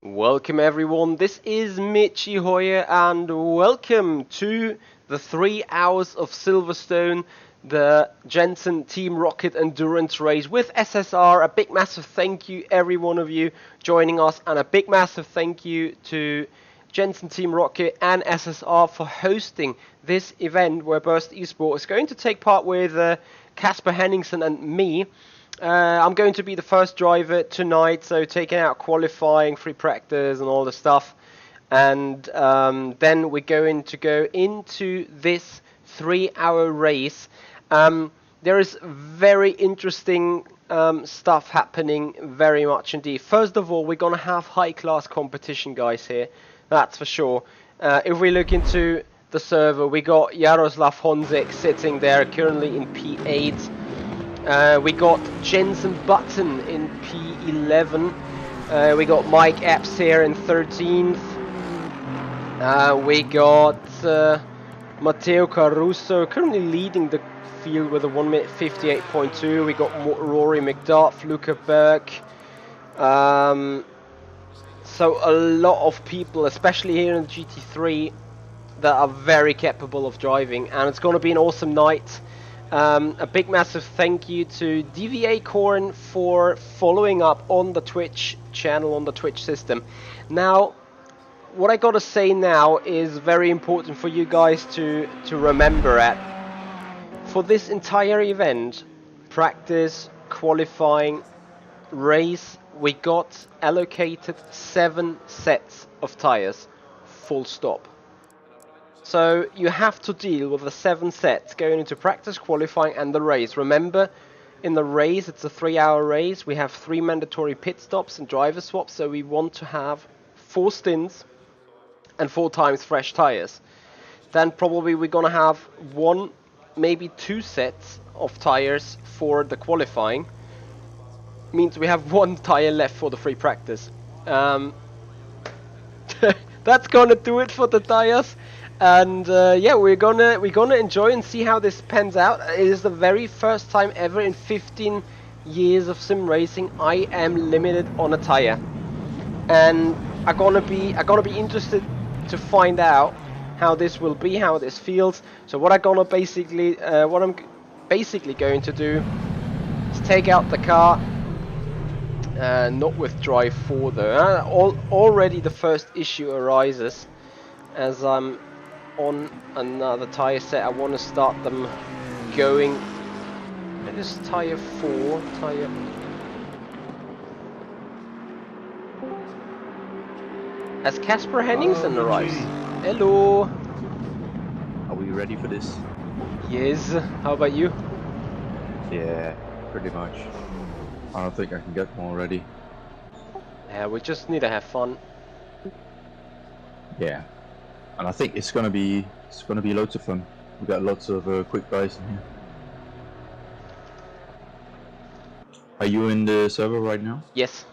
Welcome everyone, this is Michi Hoyer and welcome to the 3 hours of Silverstone, the Jenson Team Rocket Endurance Race with SSR. A big massive thank you every one of you joining us, and a big massive thank you to Jenson Team Rocket and SSR for hosting this event where Burst Esports is going to take part with Casper Henningsen and me. I'm going to be the first driver tonight, so taking out qualifying, free practice and all the stuff. And then we're going to go into this 3-hour race. There is very interesting stuff happening, very much indeed. First of all, we're going to have high-class competition guys here, that's for sure. If we look into the server, we got Jaroslav Honzik sitting there currently in P8. We got Jenson Button in P11. We got Mike Epps here in 13th. We got Matteo Caruso currently leading the field with a 1 minute 58.2. We got Rory McDuff, Luca Berg. So a lot of people, especially here in the GT3, that are very capable of driving, and it's going to be an awesome night. A big massive thank you to DVA Corn for following up on the Twitch channel, on the Twitch system. Now, what I gotta say now is very important for you guys to remember at. For this entire event, practice, qualifying, race, we got allocated 7 sets of tires, full stop. So you have to deal with the 7 sets going into practice, qualifying and the race. Remember, in the race, it's a 3-hour race. We have 3 mandatory pit stops and driver swaps, so we want to have 4 stints and 4 times fresh tires. Then probably we're going to have 1, maybe 2 sets of tires for the qualifying. Means we have 1 tire left for the free practice. That's gonna do it for the tires. And yeah, we're gonna enjoy and see how this pans out. It is the very first time ever in 15 years of sim racing I am limited on a tire, and I'm gonna be interested to find out how this will be, how this feels. So what I'm basically going to do is take out the car. Not with drive 4 though. Already the first issue arises as I'm on another tire set. I want to start them going. It is tire 4. As Casper Henningsen arrives. Hello. Are we ready for this? Yes. How about you? Yeah, pretty much. I don't think I can get more ready. Yeah, we just need to have fun. Yeah, and I think it's gonna be loads of fun. We got lots of quick guys in here. Are you in the server right now? Yes,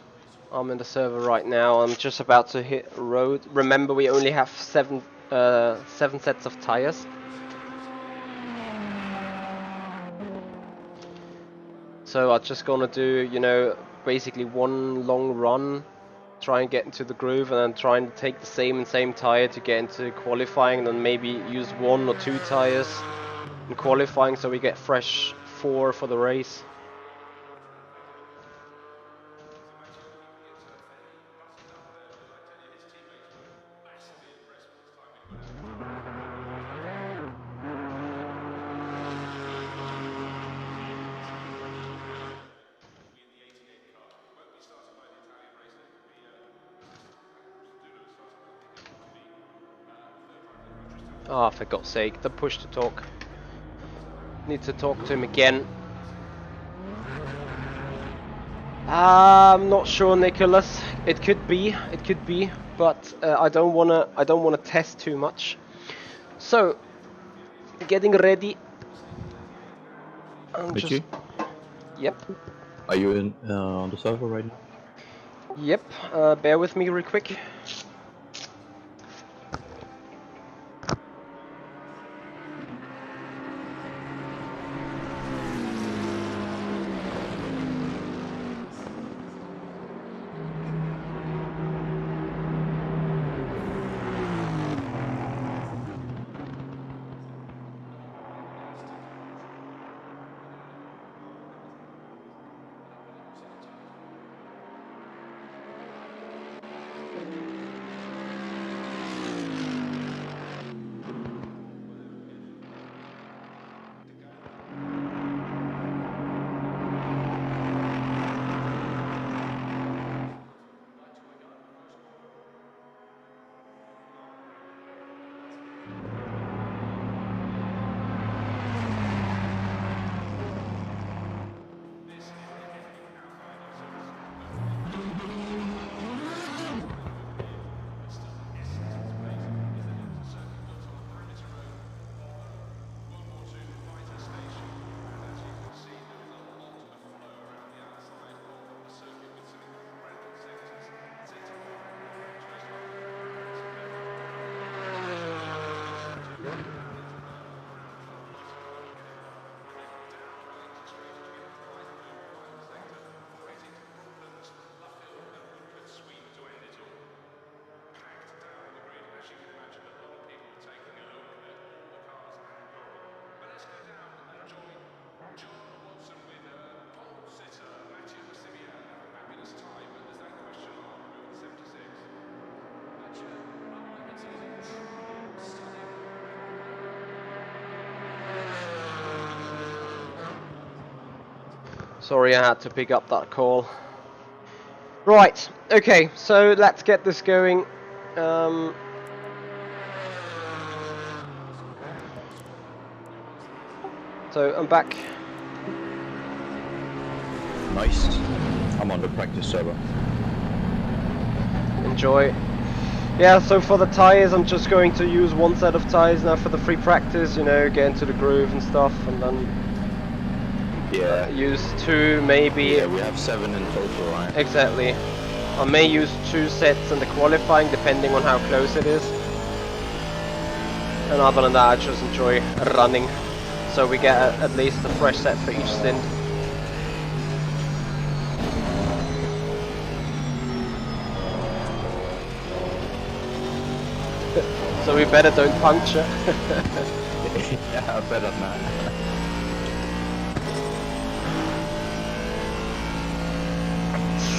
I'm in the server right now. I'm just about to hit road. Remember, we only have 7 sets of tires. So I'm just gonna do, you know, basically 1 long run, try and get into the groove, and then try and take the same tire to get into qualifying, and then maybe use 1 or 2 tires in qualifying so we get fresh 4 for the race. Oh, for God's sake, the push to talk. Need to talk to him again. I'm not sure, Nicholas. It could be, but I don't wanna test too much. So, getting ready. Yep. Are you in on the server right now? Yep. Bear with me real quick. Sorry, I had to pick up that call. Right, okay, so let's get this going. So I'm back. Nice. I'm on the practice server. Enjoy. Yeah, so for the tyres, I'm just going to use one set of tyres now for the free practice, you know, get into the groove and stuff, and then use 2 maybe. Yeah, we have 7 in total, right? Exactly. I may use 2 sets in the qualifying, depending on how close it is. And other than that, I just enjoy running, so we get at least a fresh set for each stint. So we better don't puncture. Yeah, better not.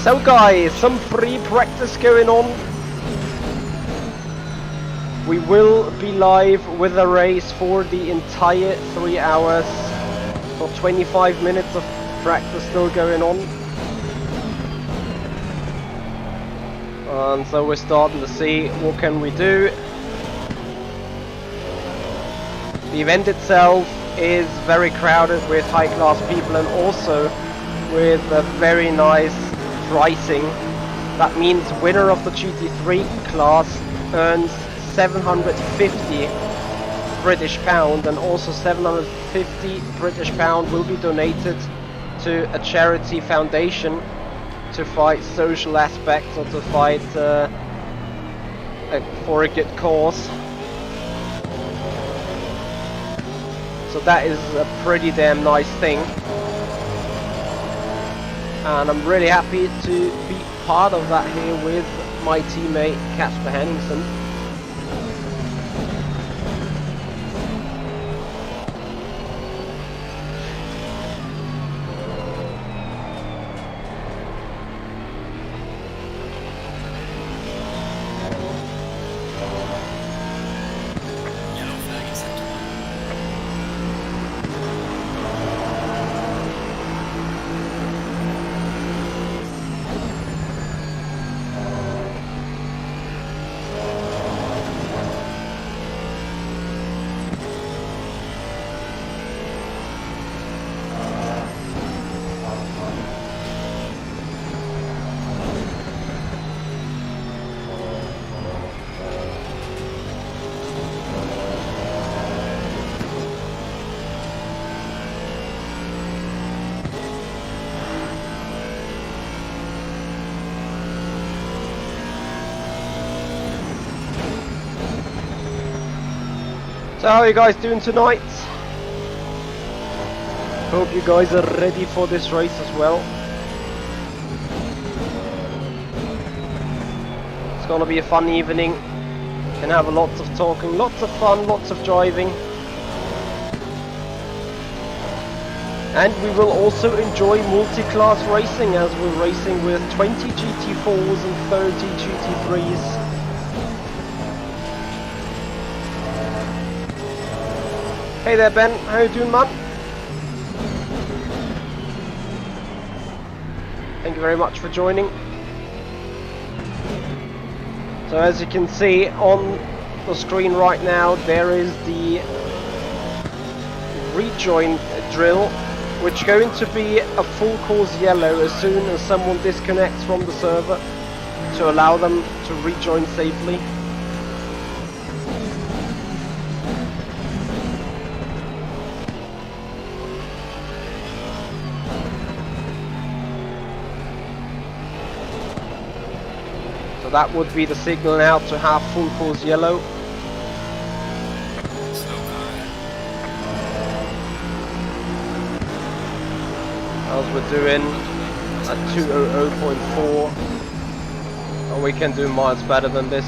So guys, some free practice going on. We will be live with a race for the entire 3 hours. Got 25 minutes of practice still going on. And so we're starting to see what can we do. The event itself is very crowded with high-class people and also with a very nice pricing. That means winner of the GT3 class earns 750 British pound, and also 750 British pound will be donated to a charity foundation to fight social aspects or to fight for a good cause. So that is a pretty damn nice thing, and I'm really happy to be part of that here with my teammate Casper Henningsen. how are you guys doing tonight? Hope you guys are ready for this race as well. It's gonna be a fun evening. Can have lots of talking, lots of fun, lots of driving. And we will also enjoy multi-class racing as we're racing with 20 GT4s and 30 GT3s. Hey there Ben, how you doing man? Thank you very much for joining. So as you can see on the screen right now, there is the rejoin drill, which is going to be a full course yellow as soon as someone disconnects from the server to allow them to rejoin safely. That would be the signal now to have full course yellow. As we're doing at 200.4, and we can do miles better than this.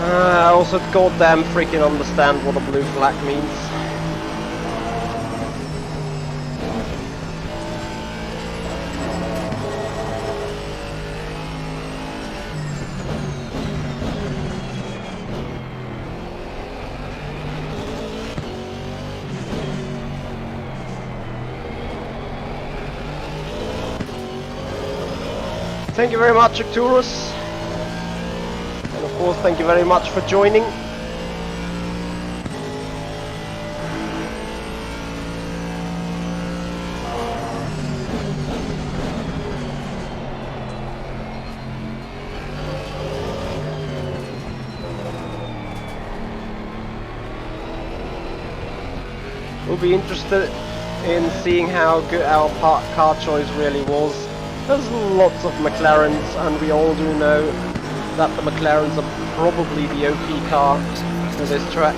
I also goddamn freaking understand what a blue flag means. Thank you very much, Arcturus. And of course, thank you very much for joining. We'll be interested in seeing how good our car choice really was. There's lots of McLarens, and we all do know that the McLarens are probably the OP car for this track.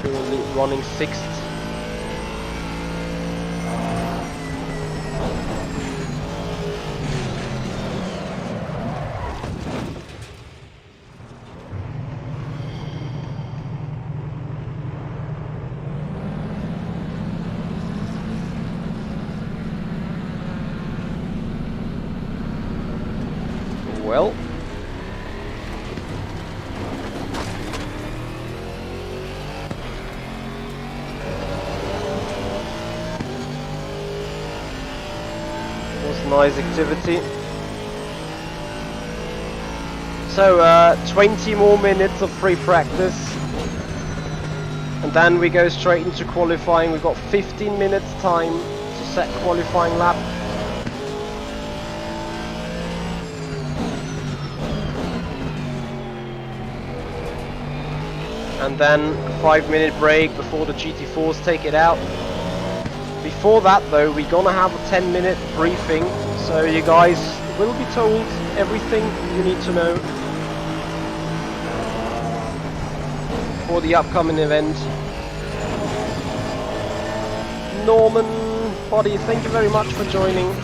Currently running 6th. Well, was nice activity. So 20 more minutes of free practice, and then we go straight into qualifying. We've got 15 minutes time to set qualifying lap. And then a 5-minute break before the GT4s take it out. Before that though, we're gonna have a 10-minute briefing, so you guys will be told everything you need to know for the upcoming event. Norman, buddy, thank you very much for joining.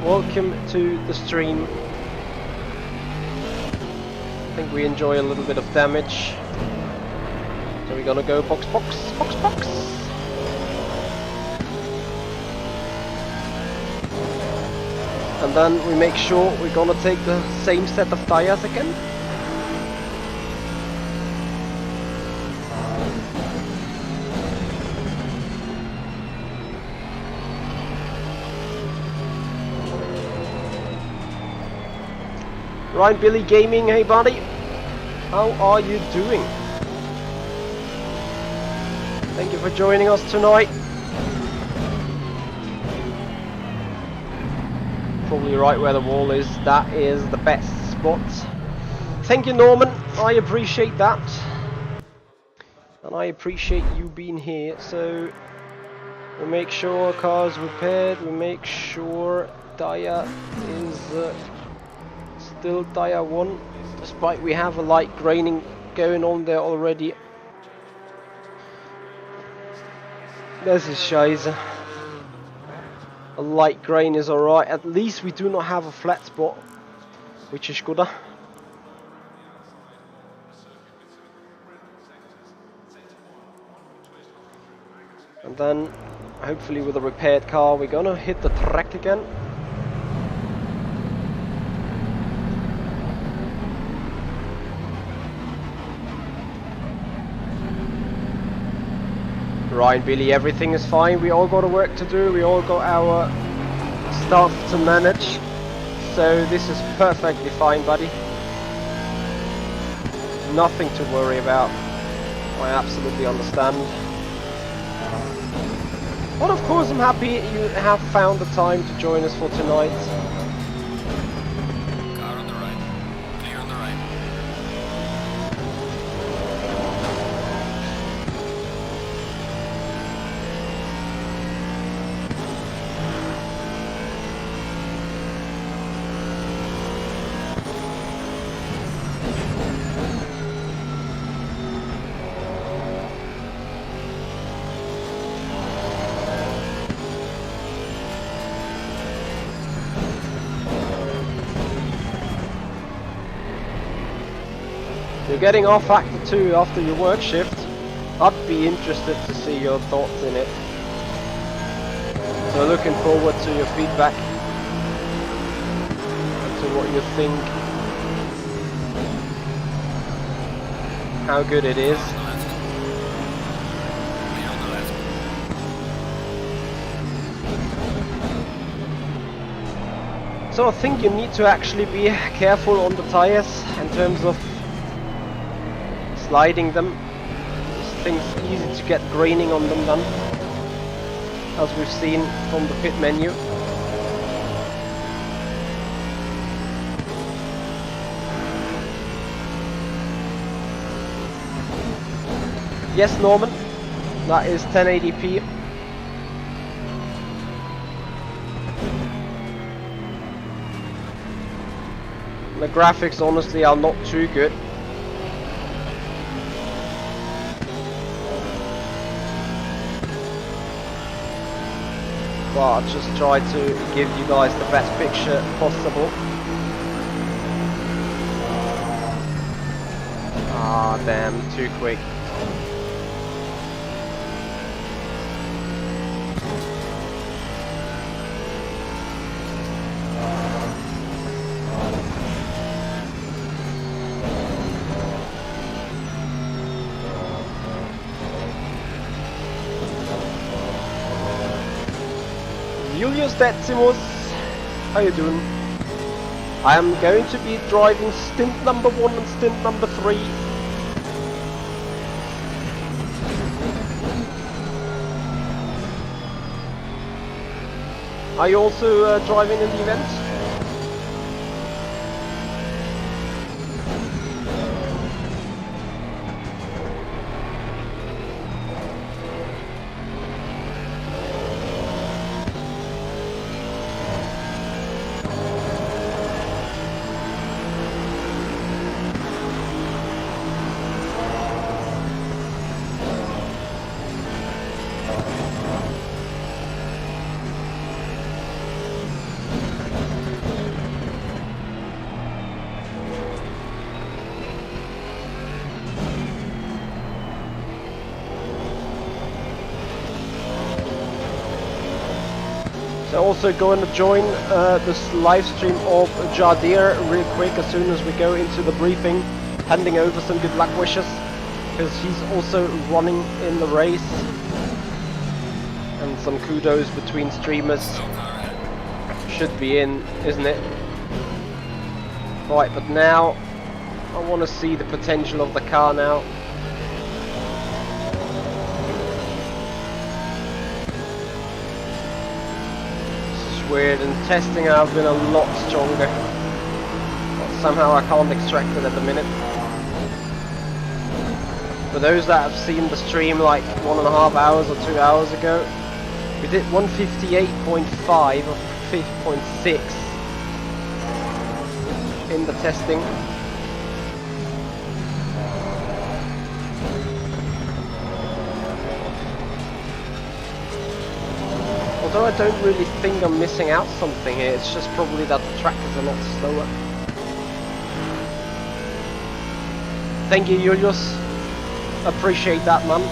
Welcome to the stream. I think we enjoy a little bit of damage. we're gonna go box, box, box, box. And then we make sure we're gonna take the same set of tires again. Ryan Billy Gaming, hey buddy, how are you doing? Thank you for joining us tonight. Probably right where the wall is, that is the best spot. Thank you, Norman, I appreciate that. And I appreciate you being here. So we make sure car's repaired, we make sure tire is still tire 1, despite we have a light graining going on there already. This is scheiße. A light grain is alright, at least we do not have a flat spot, which is good. And then, hopefully with a repaired car, we're gonna hit the track again. Ryan, Billy, everything is fine. We all got a work to do. We all got our stuff to manage. So this is perfectly fine, buddy. Nothing to worry about. I absolutely understand. But of course I'm happy you have found the time to join us for tonight. Car on the right. Clear on the right. You're getting off Factor 2 after your work shift. I'd be interested to see your thoughts in it. So looking forward to your feedback and to what you think. How good it is. On the left. Clear on the left. So I think you need to actually be careful on the tires in terms of sliding them. This thing's easy to get graining on them then, as we've seen from the pit menu. Yes, Norman, that is 1080p. The graphics honestly are not too good. But I'll just try to give you guys the best picture possible. Ah, damn, too quick. Julius Decimus, how you doing? I am going to be driving stint number 1 and stint number 3. Are you also driving in the event? So also going to join this live stream of Jardir real quick as soon as we go into the briefing, handing over some good luck wishes, because he's also running in the race, and some kudos between streamers should be in, isn't it? Right, but now I want to see the potential of the car now. Weird, and testing I've been a lot stronger, but somehow I can't extract it at the minute. For those that have seen the stream like 1.5 hours or 2 hours ago, we did 158.5 or 5.6 in the testing. Although I don't really think I'm missing out something here, it's just probably that the track is a lot slower. Thank you, Julius. Appreciate that, man.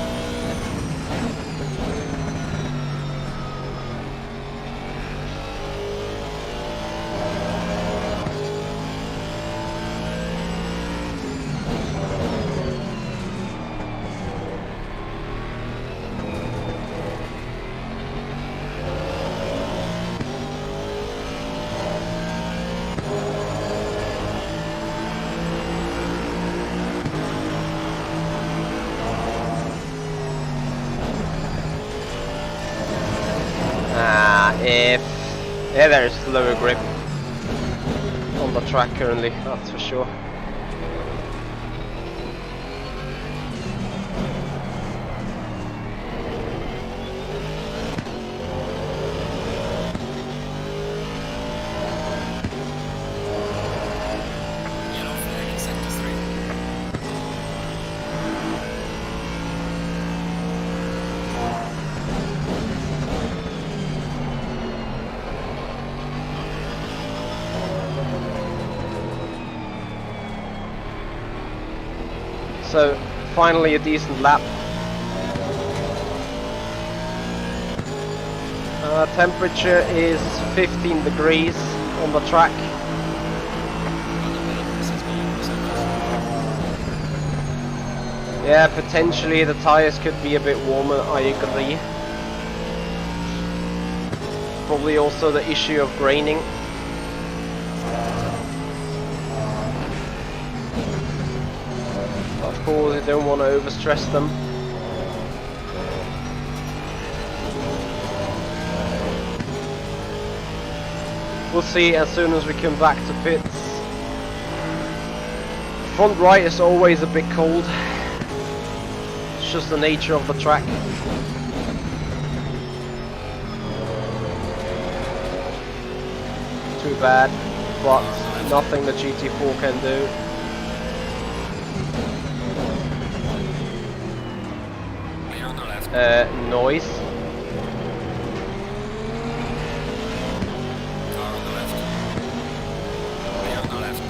Yeah, there is slower grip on the track currently, that's for sure. Yellow flag in sector 3. So, finally a decent lap. Temperature is 15 degrees on the track. Yeah, potentially the tyres could be a bit warmer, I agree. Probably also the issue of graining. Of course, you don't want to overstress them. We'll see as soon as we come back to pits. Front right is always a bit cold. It's just the nature of the track. Too bad, but nothing the GT4 can do. Noise. Car on the left. Clear on the left.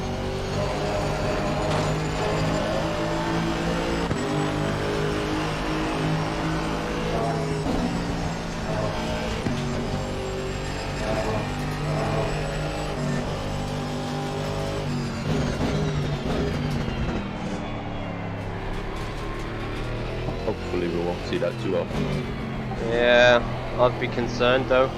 Hopefully we won't see that too often. Yeah, I'd be concerned though.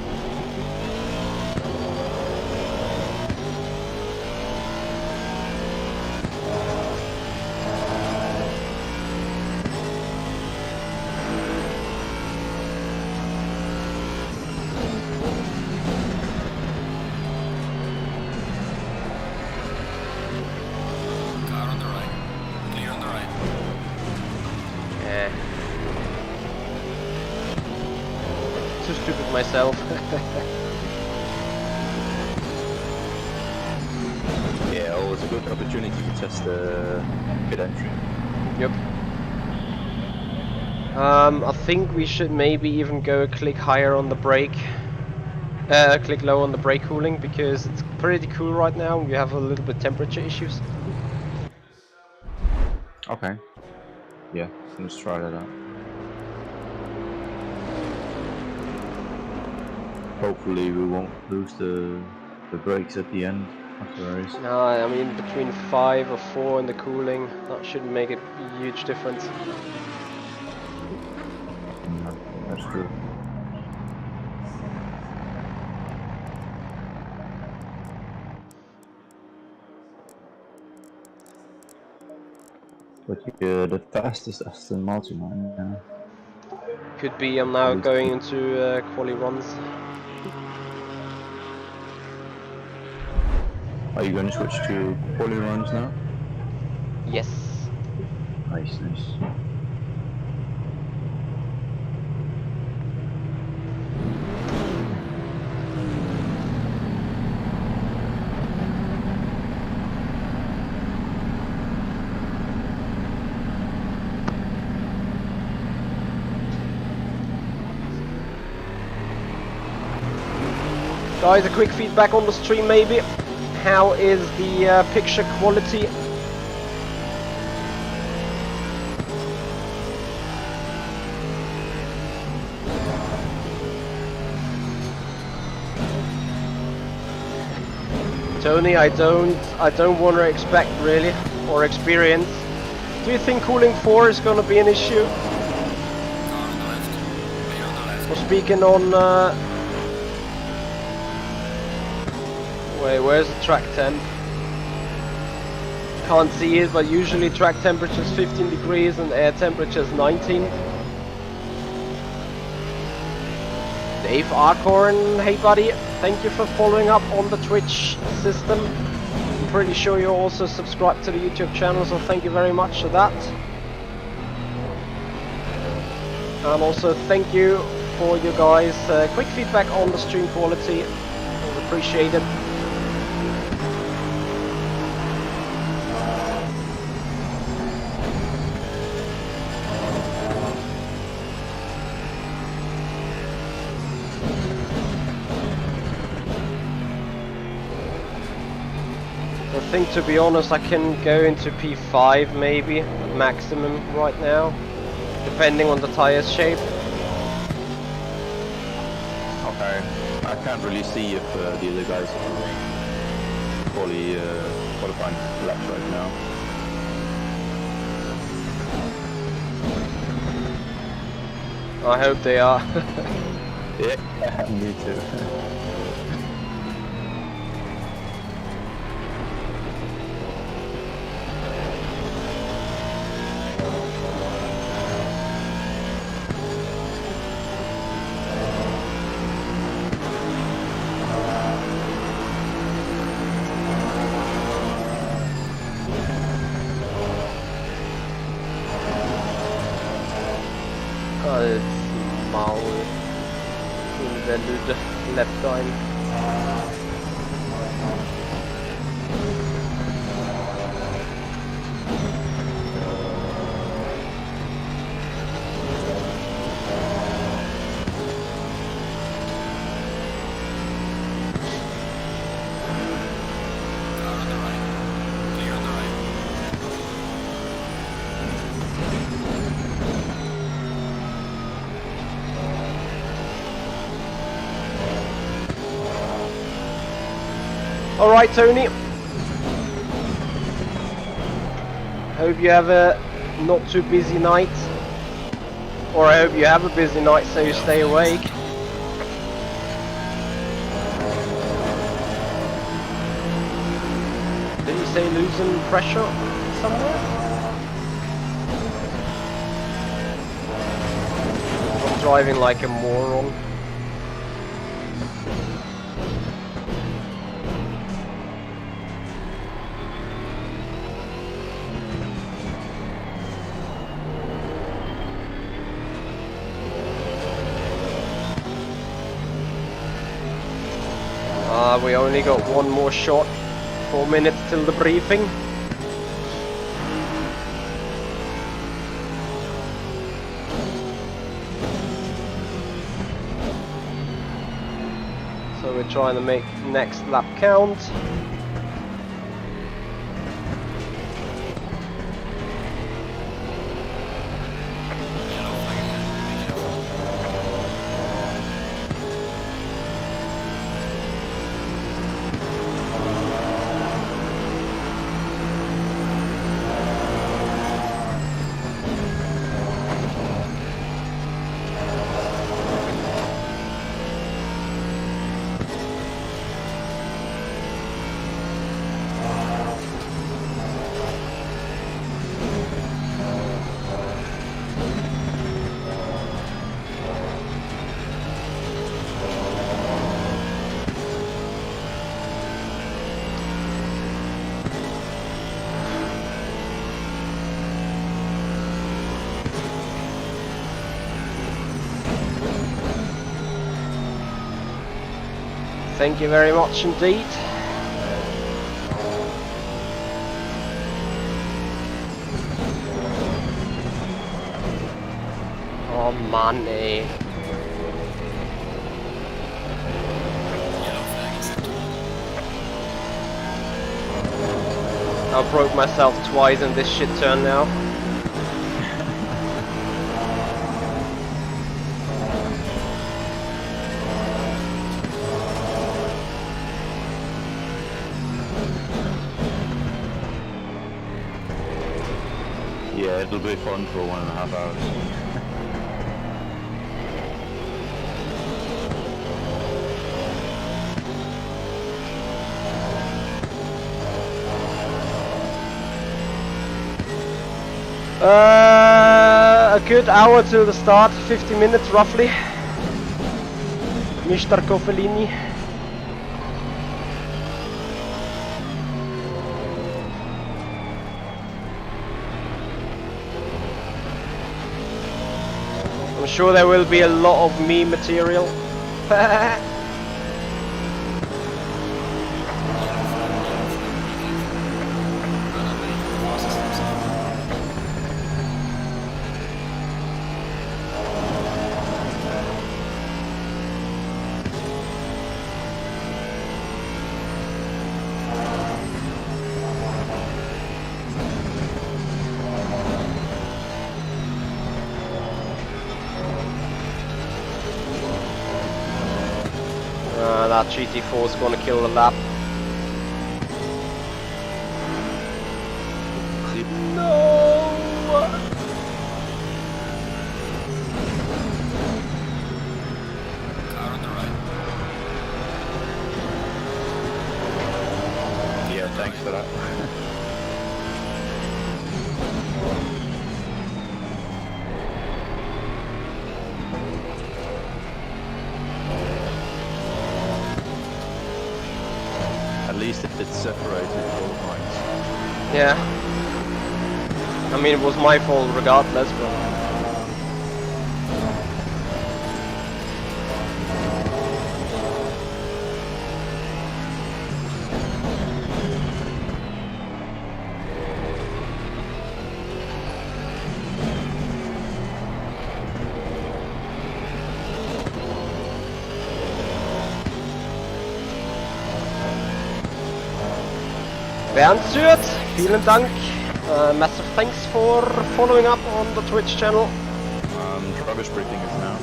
Car on the right. Clear on the right. Yeah. Too stupid myself. Yeah, always a good opportunity to test the pit entry. Yep. I think we should maybe even go a click higher on the brake. Click low on the brake cooling, because it's pretty cool right now. We have a little bit temperature issues. Okay. Yeah, let's try that out. hopefully we won't lose the brakes at the end of the race. No, I mean between 5 or 4 in the cooling, that shouldn't make a huge difference. That's true. But you're the fastest Aston Martin right now. Could be I'm now going into quali runs. Are you going to switch to quali runs now? Yes. Nice, nice. Guys, a quick feedback on the stream maybe. How is the picture quality? Tony, I don't want to expect really, or experience. Do you think cooling 4 is going to be an issue? Car on the left. Clear on the left. We're speaking on... wait, where's the track temp? Can't see it, but usually track temperature is 15 degrees and air temperature is 19. Dave Arcorn, hey buddy, thank you for following up on the Twitch system. I'm pretty sure you're also subscribed to the YouTube channel, so thank you very much for that. And also thank you for you guys' quick feedback on the stream quality. I appreciate it. I think, to be honest, I can go into P5 maybe at maximum right now, depending on the tires shape. Okay. I can't really see if the other guys are qualifying laps right now. I hope they are. Yeah, me too. Mal invalid lap time. Car on the right. Clear on the right. Alright, Tony. Hope you have a not too busy night. Or I hope you have a busy night so you stay awake. Did you say losing pressure somewhere? I'm driving like a moron. We only got one more shot, 4 minutes till the briefing. So we're trying to make next lap count. Yellow flag ahead. Be careful. Thank you very much indeed. Oh money. Yellow flag is set. I broke myself twice in this shit turn now. Yeah, it'll be fun for 1.5 hours. A good hour till the start, 50 minutes roughly. Mr. Cofellini. I'm sure there will be a lot of meme material. That GT4 is gonna kill the lap. No! Car on the right. Yeah, thanks for that. At least if it's separated goal points. Yeah. I mean, it was my fault regardless, but... Bernd Sürt, vielen Dank. Massive thanks for following up on the Twitch channel. Rubbish briefing is now.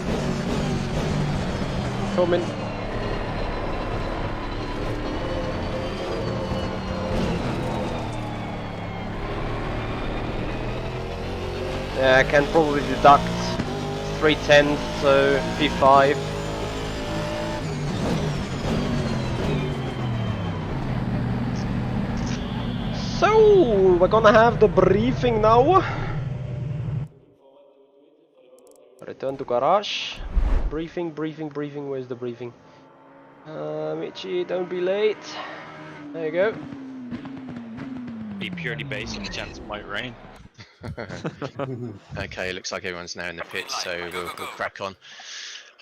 Coming. Yeah, I can probably deduct 3/10, so P5. So, we're gonna have the briefing now. Return to garage. Briefing, briefing, briefing. Where's the briefing? Michi, don't be late. There you go. Be purely based on the chance it might rain. Okay, looks like everyone's now in the pits, so we'll crack on.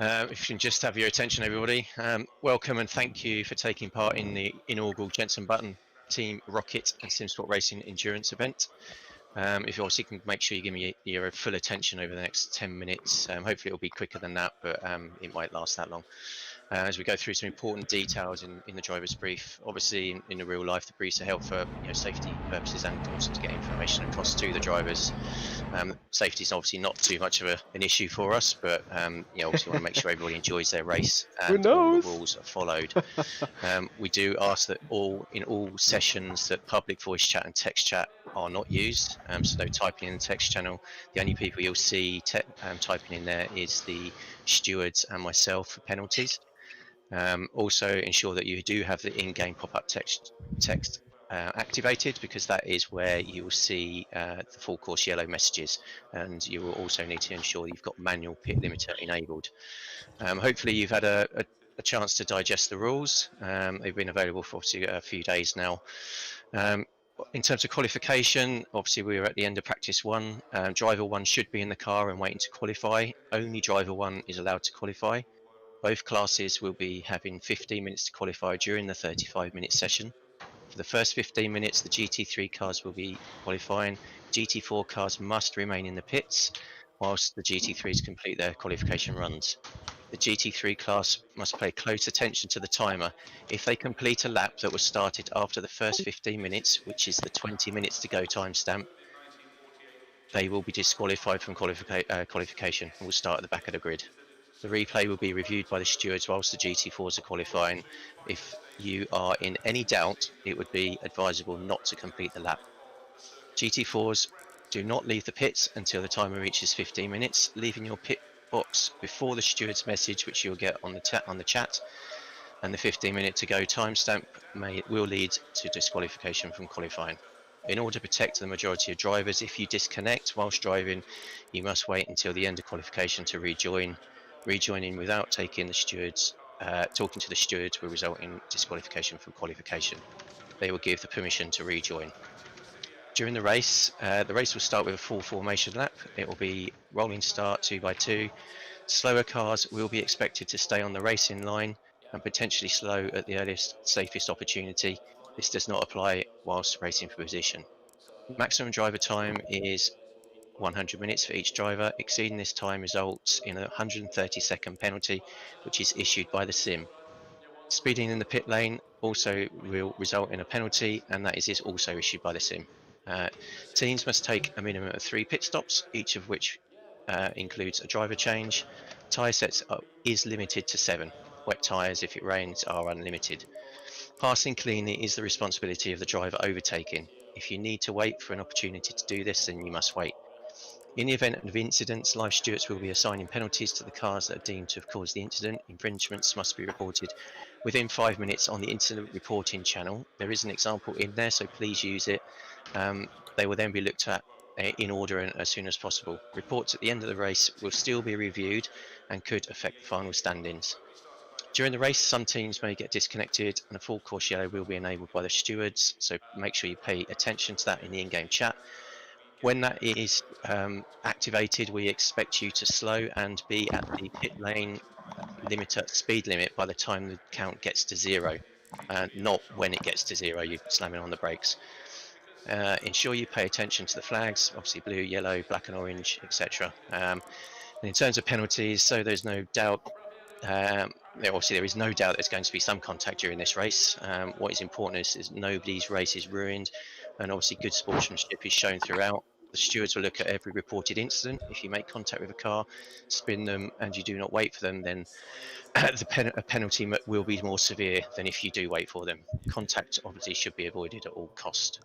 If you can just have your attention, everybody. Welcome and thank you for taking part in the inaugural Jenson Button Team Rocket and SimSport Racing Endurance event. If you obviously can make sure you give me your full attention over the next 10 minutes. Hopefully it'll be quicker than that, but it might last that long. As we go through some important details in the driver's brief. Obviously in the real life the briefs are held for safety purposes and also to get information across to the drivers. Safety is obviously not too much of an issue for us, but obviously want to make sure everybody enjoys their race and all the rules are followed. We do ask that in all sessions that public voice chat and text chat are not used, so no typing in the text channel. The only people you'll see typing in there is the stewards and myself for penalties. Also ensure that you do have the in-game pop-up text activated, because that is where you will see the full course yellow messages, and you will also need to ensure that you've got manual pit limiter enabled. Hopefully you've had a chance to digest the rules. They've been available for obviously a few days now. In terms of qualification, obviously we were at the end of practice 1. Driver 1 should be in the car and waiting to qualify. Only driver 1 is allowed to qualify. Both classes will be having 15 minutes to qualify during the 35-minute session. For the first 15 minutes, the GT3 cars will be qualifying. GT4 cars must remain in the pits whilst the GT3s complete their qualification runs. The GT3 class must pay close attention to the timer. If they complete a lap that was started after the first 15 minutes, which is the 20 minutes to go timestamp, they will be disqualified from qualification and will start at the back of the grid. The replay will be reviewed by the stewards whilst the GT4s are qualifying. If you are in any doubt, it would be advisable not to complete the lap. GT4s do not leave the pits until the timer reaches 15 minutes, leaving your pit box before the steward's message, which you'll get on the chat, and the 15-minute to go timestamp will lead to disqualification from qualifying. In order to protect the majority of drivers, if you disconnect whilst driving, you must wait until the end of qualification to rejoin. Rejoining without talking to the stewards will result in disqualification from qualification. They will give the permission to rejoin. During the race will start with a full formation lap. It will be rolling start 2 by 2. Slower cars will be expected to stay on the racing line and potentially slow at the earliest, safest opportunity. This does not apply whilst racing for position. Maximum driver time is 100 minutes for each driver. Exceeding this time results in a 130-second penalty, which is issued by the sim. Speeding in the pit lane also will result in a penalty, and that is also issued by the sim. Teams must take a minimum of 3 pit stops, each of which includes a driver change. Tyre sets is limited to 7. Wet tyres, if it rains, are unlimited. Passing cleanly is the responsibility of the driver overtaking. If you need to wait for an opportunity to do this, then you must wait. In the event of incidents, live stewards will be assigning penalties to the cars that are deemed to have caused the incident. Infringements must be reported within 5 minutes on the incident reporting channel. There is an example in there, so please use it. They will then be looked at in order and as soon as possible. Reports at the end of the race will still be reviewed and could affect the final standings. During the race, some teams may get disconnected and a full course yellow will be enabled by the stewards, so make sure you pay attention to that in the in-game chat. When that is activated, we expect you to slow and be at the pit lane speed limit by the time the count gets to 0, not when it gets to 0, you're slamming on the brakes. Ensure you pay attention to the flags, obviously blue, yellow, black and orange, etc. And in terms of penalties, so there's no doubt, obviously there is no doubt there's going to be some contact during this race. What is important is nobody's race is ruined, and obviously good sportsmanship is shown throughout. The stewards will look at every reported incident. If you make contact with a car, spin them, and you do not wait for them, then a penalty will be more severe than if you do wait for them. Contact obviously should be avoided at all cost.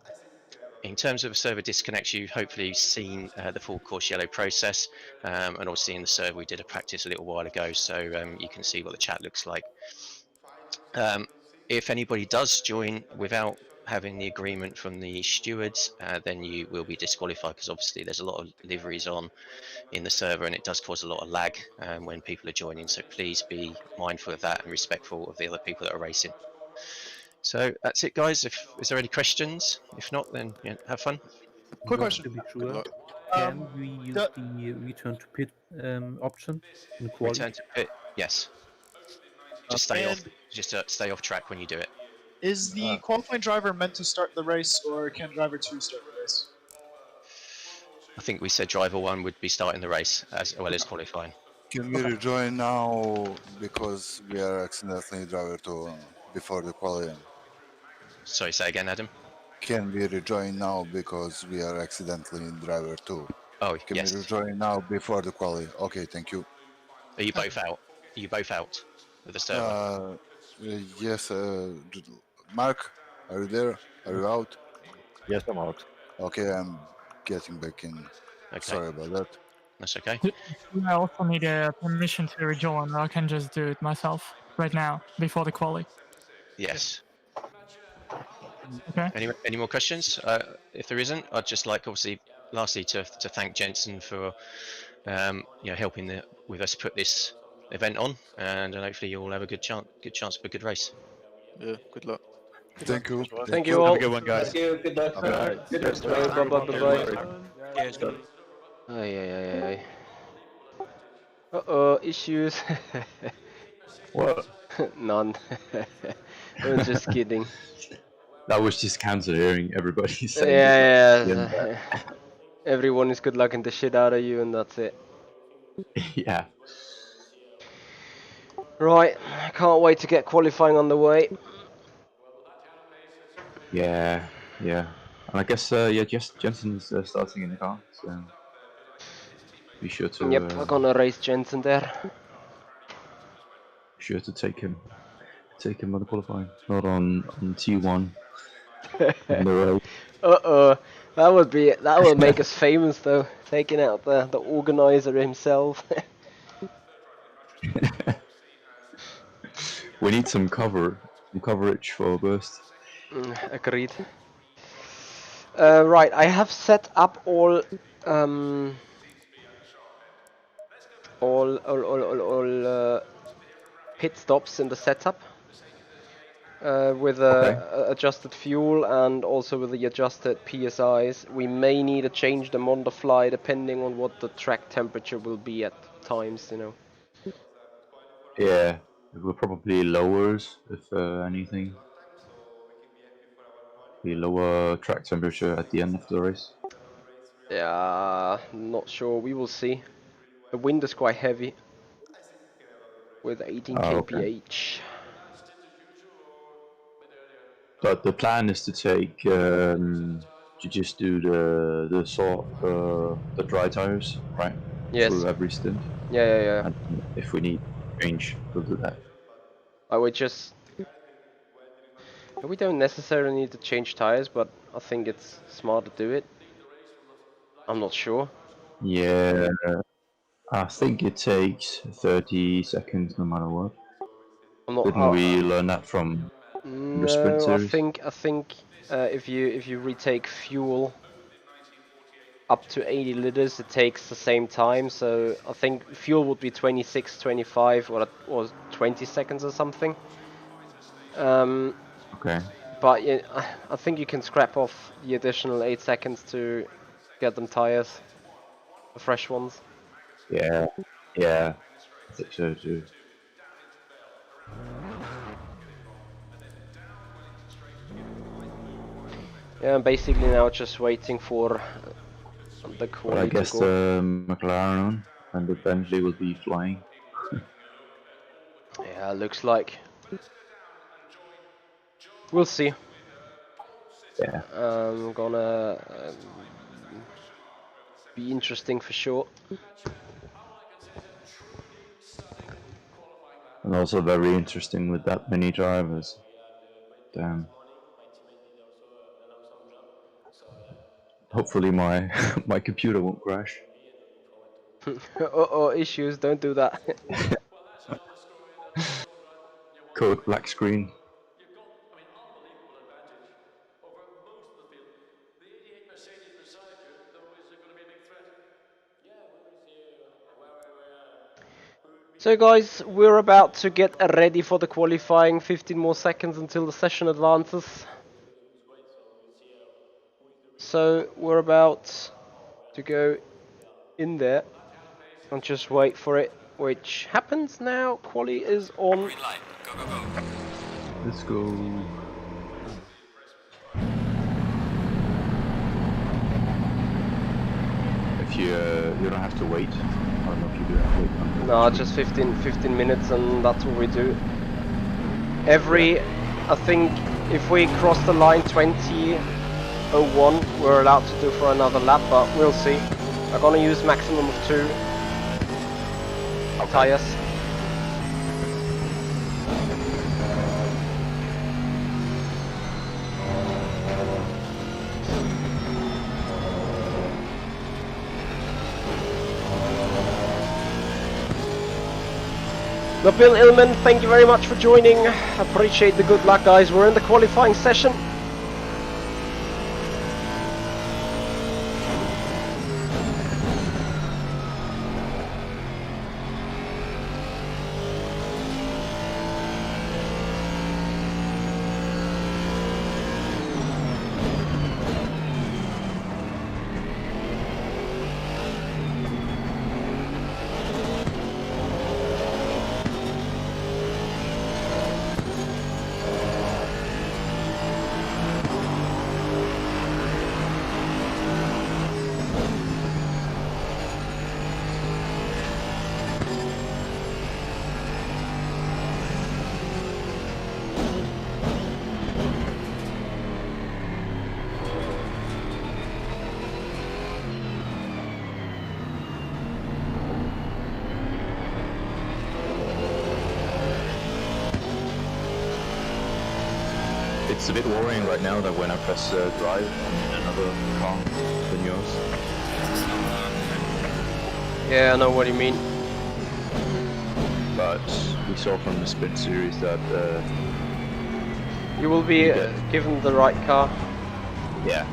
In terms of a server disconnect, you've hopefully seen the full course yellow process, and obviously in the server we did a practice a little while ago, so you can see what the chat looks like. If anybody does join without having the agreement from the stewards, then you will be disqualified, because obviously there's a lot of liveries on in the server and it does cause a lot of lag when people are joining, so please be mindful of that and respectful of the other people that are racing. So that's it, guys. Is there any questions? If not, then have fun. Quick question. To be sure, can we use the return to pit option in quality? Return to pit, yes. Just stay off track when you do it. Is the qualifying driver meant to start the race, or can driver 2 start the race? I think we said driver 1 would be starting the race as well as qualifying. Can we rejoin now because we are accidentally driver 2 before the qualifying? Sorry, say again, Adam. Can we rejoin now because we are accidentally driver 2? Oh, Can yes. we rejoin now before the qualifying? Okay, thank you. Are you both out? Are you both out of the server? Yes, Mark, are you there? Are you out? Yes, I'm out. Okay, I'm getting back in. Okay. Sorry about that. That's okay. I also need a permission to rejoin, or I can just do it myself right now before the quali. Yes. Okay. Any more questions? If there isn't, I'd just like, obviously, lastly to thank Jenson for helping with us put this event on, and hopefully you all have a good chance for a good race. Yeah, good luck. Thank you. Thank you all. Have a good one, guys. Thank you. Good luck. Good luck. Bye. Ay. Uh-oh, issues. What? None. I was just kidding. That was just considering everybody saying good luck. Yeah. Everyone is good lucking the shit out of you, and that's it. Yeah. Right, I can't wait to get qualifying on the way. Yeah. Yeah. And I guess yeah, Jenson is starting in the car, so be sure to Yep, I'm gonna race Jenson there. take him on the qualifying, not on T1 on the road. That would make us famous though, taking out the organizer himself. We need some coverage for Burst. Agreed. Right, I have set up all pit stops in the setup with Okay. adjusted fuel and also with the adjusted PSIs. We may need to change them on the fly depending on what the track temperature will be at times, you know. Yeah, it will probably lowers if anything. The lower track temperature at the end of the race. Yeah, not sure. We will see. The wind is quite heavy with 18 Okay. kph. But the plan is to take to just do the dry tires, right? Yes. Through every stint. Yeah. And if we need change, we'll do that. I would just. We don't necessarily need to change tires, but I think it's smart to do it. I'm not sure. Yeah, I think it takes 30 seconds no matter what. I'm not. Didn't we learn that from the sprint No, I series? think if you retake fuel up to 80 liters, it takes the same time. So I think fuel would be 26, 25, or 20 seconds or something. Okay. But yeah, I think you can scrap off the additional 8 seconds to get them tires, the fresh ones. Yeah, I think so too. Yeah, I'm basically now just waiting for the But I quality guess to go. the McLaren and the Bentley will be flying. Yeah, looks like. We'll see. Yeah. Gonna be interesting for sure. And also very interesting with that many drivers. Damn. Hopefully my my computer won't crash. Issues, don't do that. Code black screen. So guys, we're about to get ready for the qualifying. 15 more seconds until the session advances. So we're about to go in there and just wait for it, which happens now. Quali is on. Green light. Go, go, go. Let's go. If you don't have to wait. I don't know if you do have to wait. No, just 15 minutes, and that's what we do. I think if we cross the line 20:01, we're allowed to do for another lap, but we'll see. I'm gonna use maximum of 2 tires. Bill Illman, thank you very much for joining. Appreciate the good luck, guys. We're in the qualifying session. It's a bit worrying right now that when I press drive on another car than yours. Yeah, I know what you mean. But we saw from the sprint series that You will be given the right car. yeah.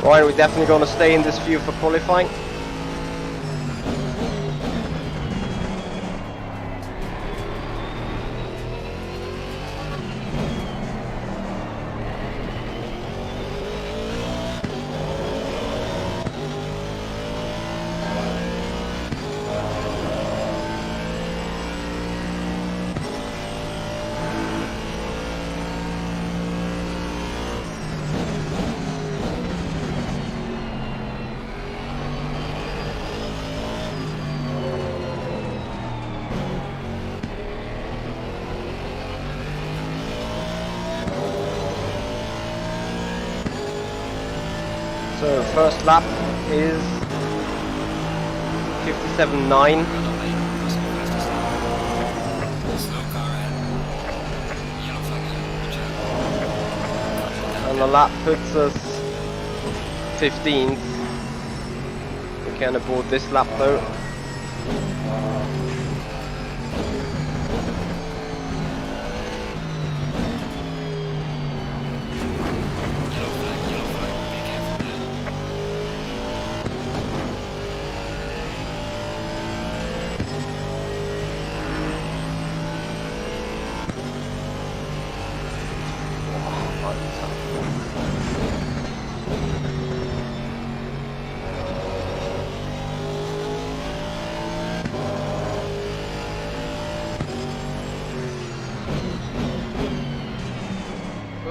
Ryan, we're definitely going to stay in this view for qualifying. So first lap is 57.9. And the lap puts us 15th. We can aboard this lap though.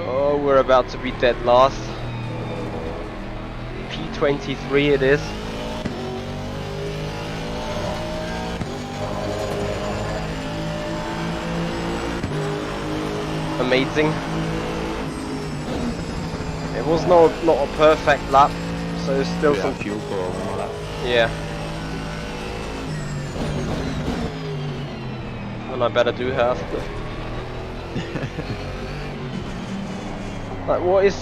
Oh, we're about to be dead last. P23 it is. Amazing. It was not a perfect lap, so still some fuel for one more lap. Yeah. And I better do have. Like, what is...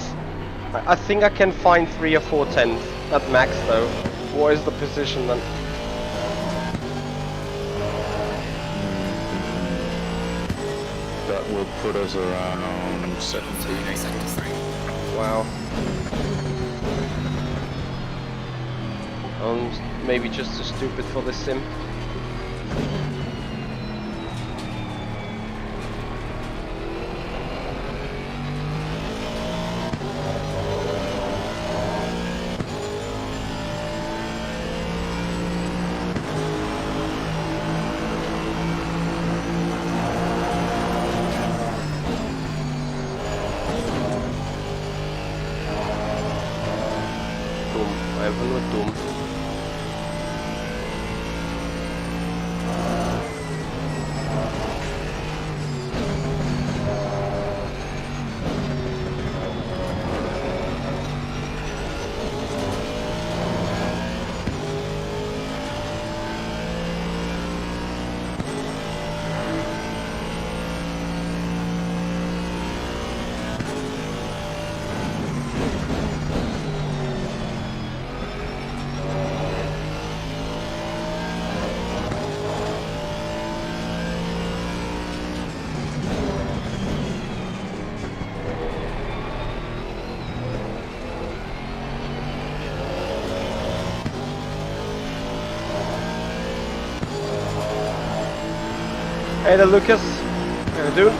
I think I can find 3 or 4 tenths at max though. What is the position then? That will put us around 17. Wow. Maybe just too stupid for this sim. Einfach nur dumm. Hey there, Lucas. How you doing?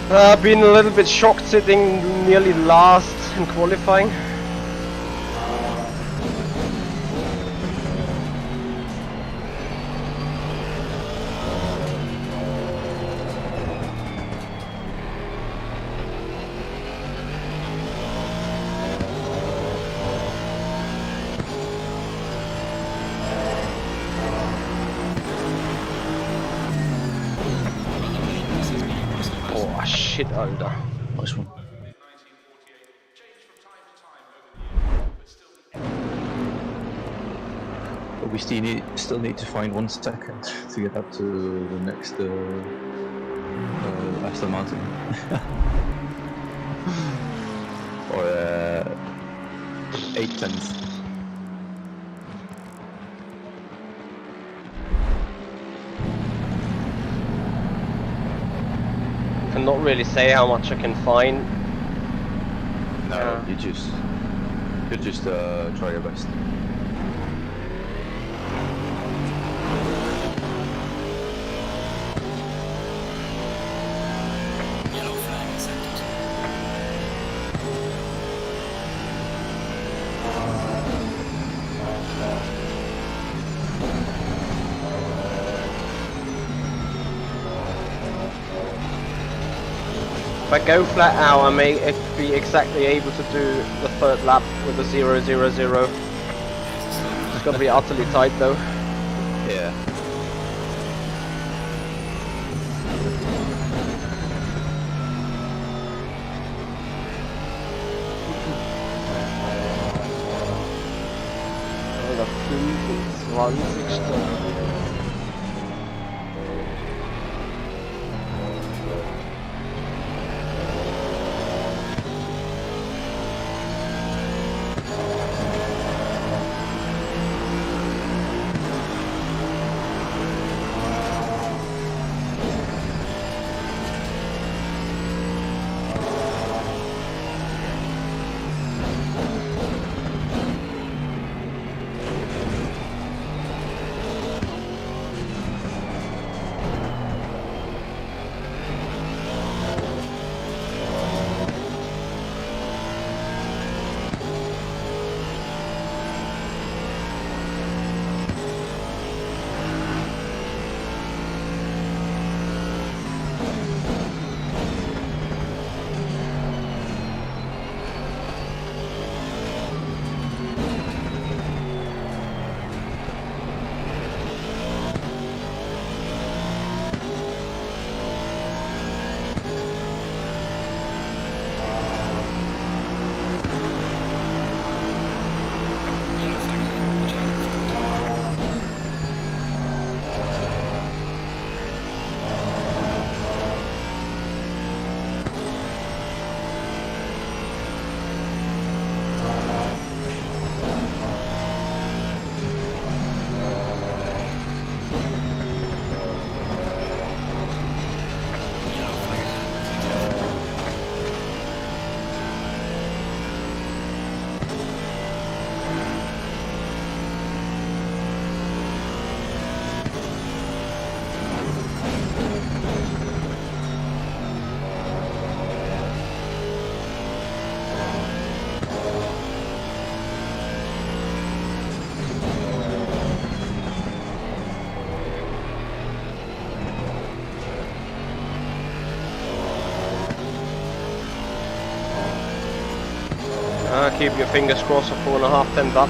I've been a little bit shocked sitting nearly last in qualifying. Oh shit, Alter. Nice one. But we still need to find 1 second to get up to the next Aston Martin. Or 8 tenths. Cannot really say how much I can find. No, you just try your best. Yellow flag accepted. If I go flat out, I may be exactly able to do the 3rd lap with a 0-0-0. It's gonna be utterly tight though. Yeah. Oder 25. Keep your fingers crossed for 4.5 10 back.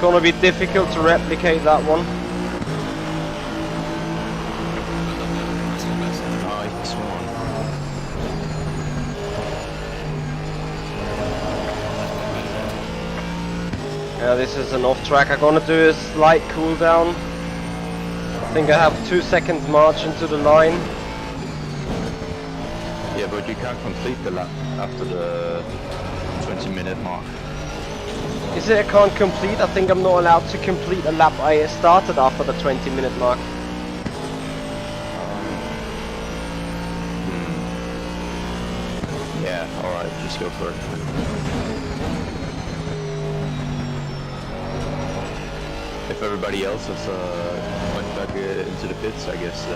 gonna be difficult to replicate that one. Nice one. Yeah, this is an off track. I'm gonna do a slight cooldown. I think I have 2 seconds margin to the line. Yeah, but you can't complete the lap after the 20-minute mark. Is it I can't complete? I think I'm not allowed to complete a lap I started after the 20-minute mark. Yeah, alright, just go for it. If everybody else has went back into the pits, I guess.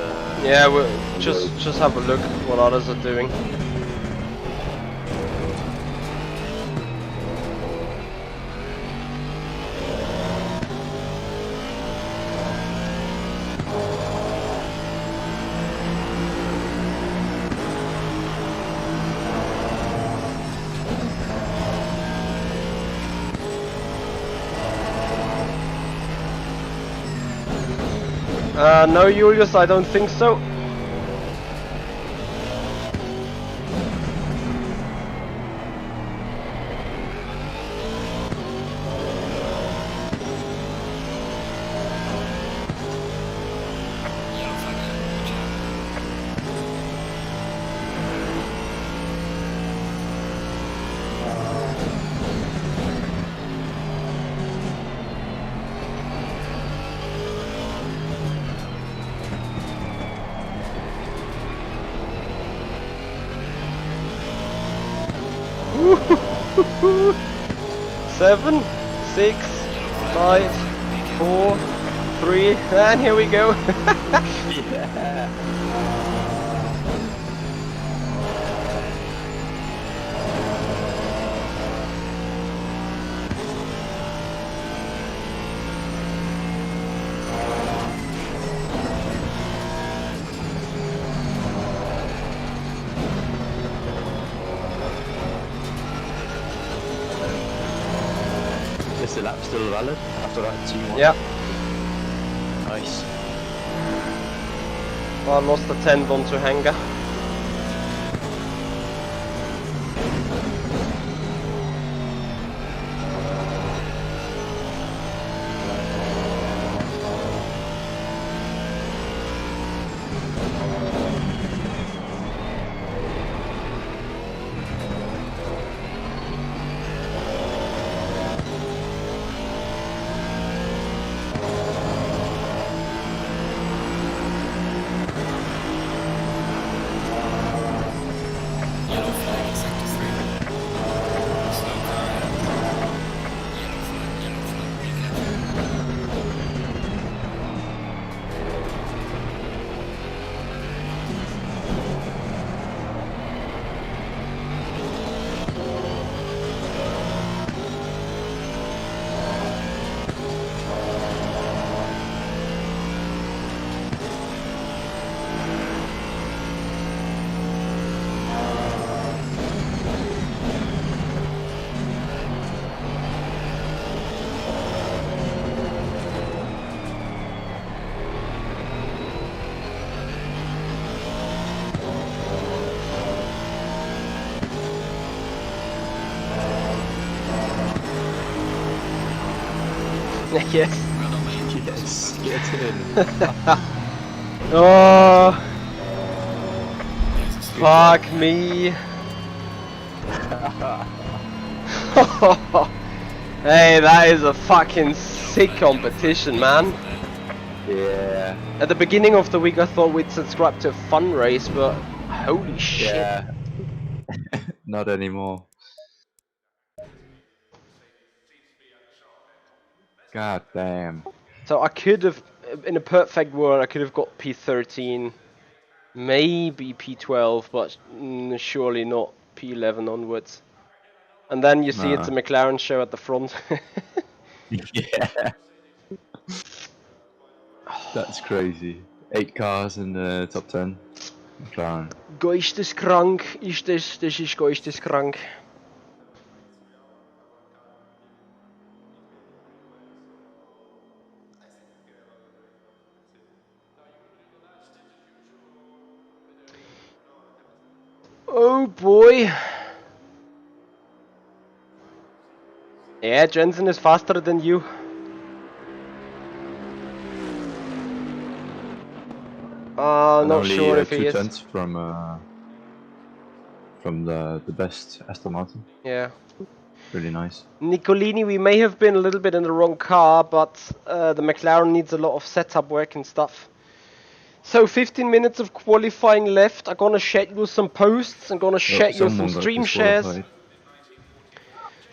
Yeah, we'll just have a look at what others are doing. No, Julius, I don't think so. Seven, 6, 5, 4, 3, and here we go. Is the lap still valid after that T1? Yeah. Nice. Well, I lost the 10 onto Hanger. Yes. Yes, get in. Oh, fuck me. Hey, that is a fucking sick competition, man. Yeah. At the beginning of the week I thought we'd subscribe to a fun race, but holy shit. Yeah. Not anymore. God damn. So I could have, in a perfect world, I could have got P13, maybe P12, but surely not P11 onwards. And then you see it's a McLaren show at the front. Yeah. That's crazy. 8 cars in the top 10. McLaren. Geisteskrank ist das ist geisteskrank. Oh boy. Yeah, Jenson is faster than you. And Not only sure if 2 he is. tenths from the best Aston Martin. Yeah. Really nice. Nicolini, we may have been a little bit in the wrong car, but the McLaren needs a lot of setup work and stuff. So 15 minutes of qualifying left. I'm gonna schedule some posts. I'm gonna schedule some Someone got stream shares. disqualified.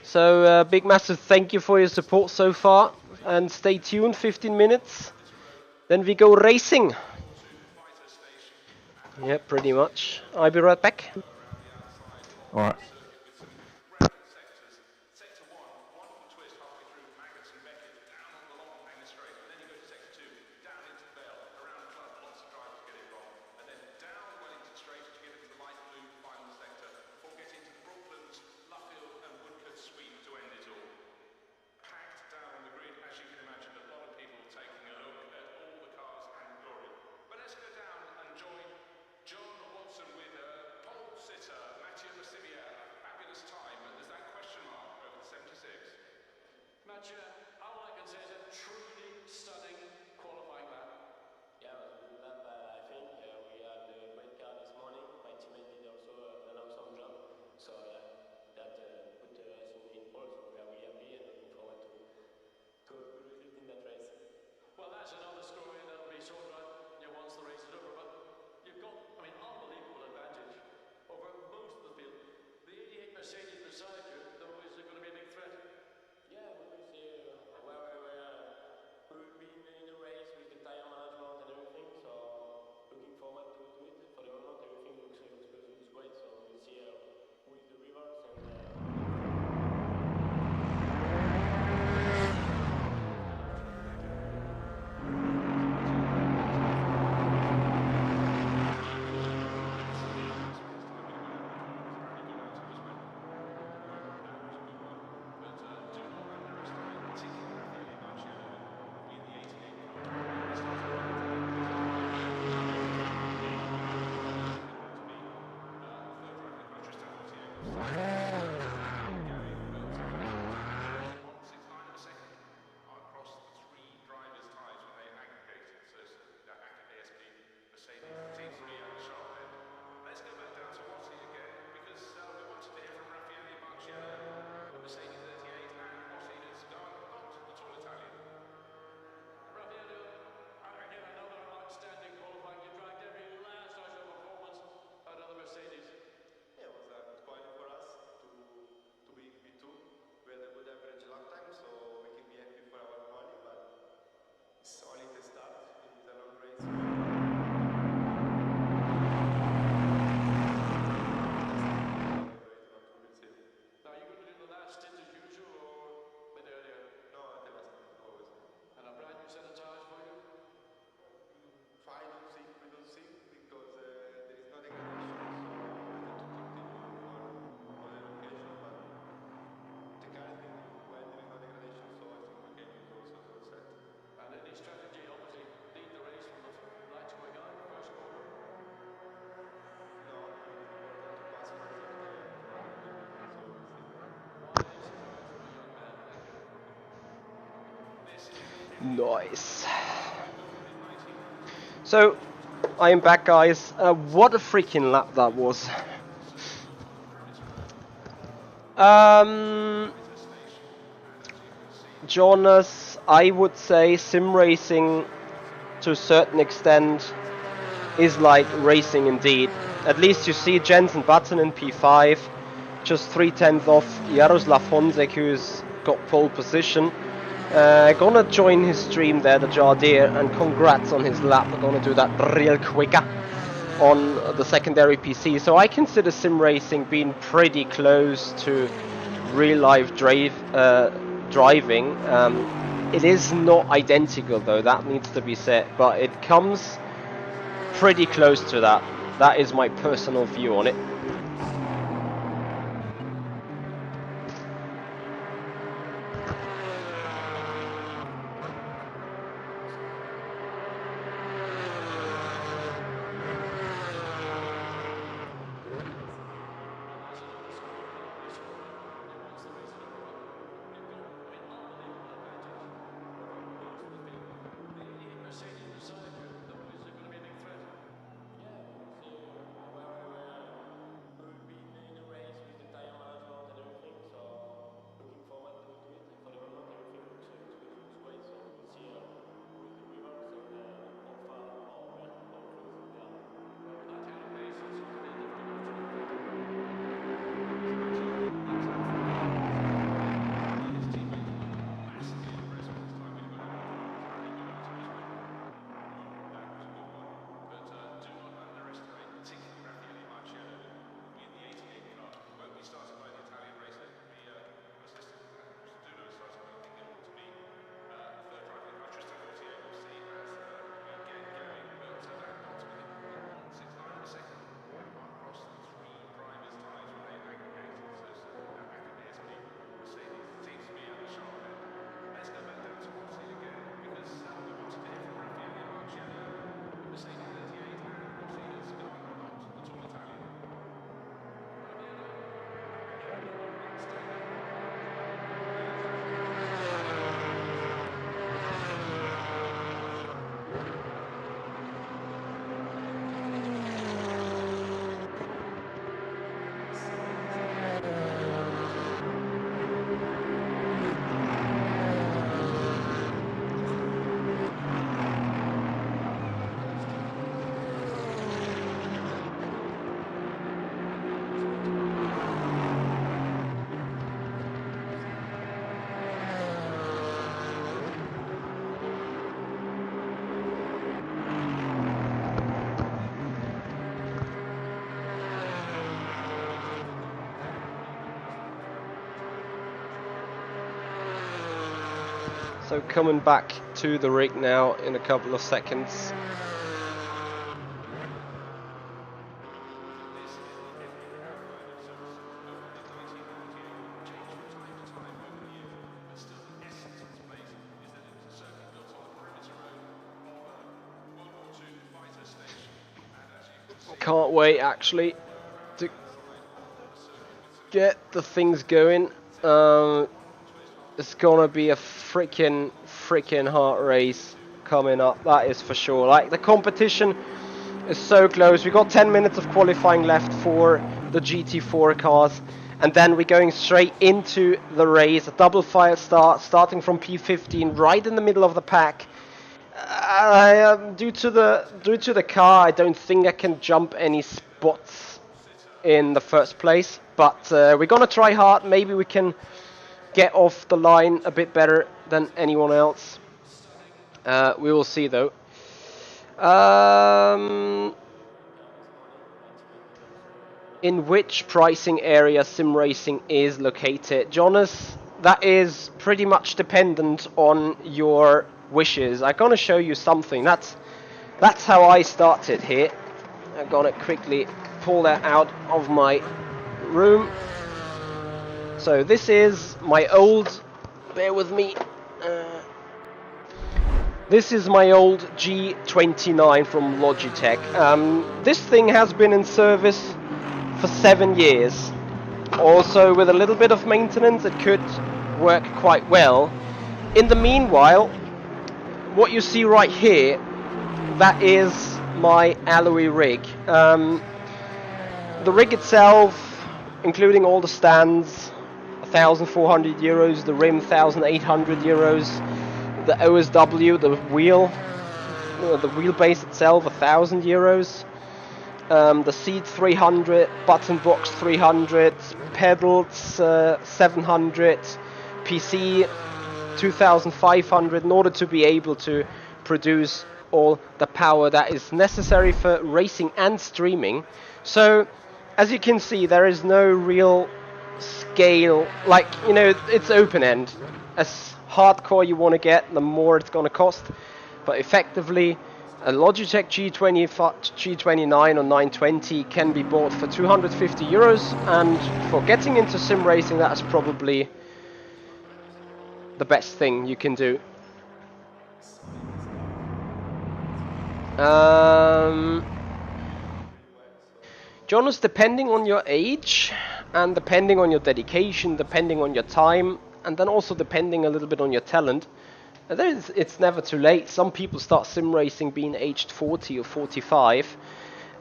So big massive thank you for your support so far, and stay tuned. 15 minutes, then we go racing. Yeah, pretty much. I'll be right back. Alright. All I can say is a truly stunning qualifying lap. Yeah, it was a good lap, I think. We had a great car this morning. My teammate did also an awesome job. So that put us in pole. So we are really happy and looking forward to a good result in that race. Well, that's another story that'll be sorted out once the race is over. But you've got, unbelievable advantage over most of the field. The 88 Mercedes beside you, though, is going to be a big threat. Yeah, we will see we will be in the race with the tire management and everything, so looking forward to it. For the moment, everything looks great, so we'll see who is the rivals Nice. So, I am back, guys. What a freaking lap that was. Jonas, I would say sim racing to a certain extent is like racing indeed. At least you see Jenson Button in P5, just 3/10 off Jaroslav Honzek, who's got pole position. Gonna join his stream there, the Jardier, and congrats on his lap. I'm gonna do that real quicker on the secondary PC. So I consider sim racing being pretty close to real life driving. It is not identical though, that needs to be said, but it comes pretty close to that. That is my personal view on it. So coming back to the rig now in a couple of seconds. Can't wait actually to get the things going. It's gonna be a freaking hard race coming up, that is for sure. Like, the competition is so close. We got 10 minutes of qualifying left for the GT4 cars, and then we're going straight into the race. A double file start, starting from P15, right in the middle of the pack. Due to the car, I don't think I can jump any spots in the first place, but we're gonna try hard. Maybe we can get off the line a bit better than anyone else. We will see though. In which pricing area sim racing is located? Jonas, that is pretty much dependent on your wishes. I'm gonna show you something. That's how I started here. I'm gonna quickly pull that out of my room. So this is my old, bear with me, this is my old G29 from Logitech. This thing has been in service for 7 years. Also, with a little bit of maintenance, it could work quite well. In the meanwhile, what you see right here, that is my alloy rig. The rig itself, including all the stands, 1,400 euros, the rim 1,800 euros, the OSW, the wheelbase itself 1,000 euros, the seat 300, button box 300, pedals 700, PC 2,500, in order to be able to produce all the power that is necessary for racing and streaming. So as you can see, there is no real scale, like, you know, it's open end. As hardcore you want to get, the more it's going to cost. But effectively, a Logitech G29 or 920 can be bought for 250 euros, and for getting into sim racing, that is probably the best thing you can do. Jonas, depending on your age and depending on your dedication, depending on your time, and then also depending a little bit on your talent, it's never too late. Some people start sim racing being aged 40 or 45,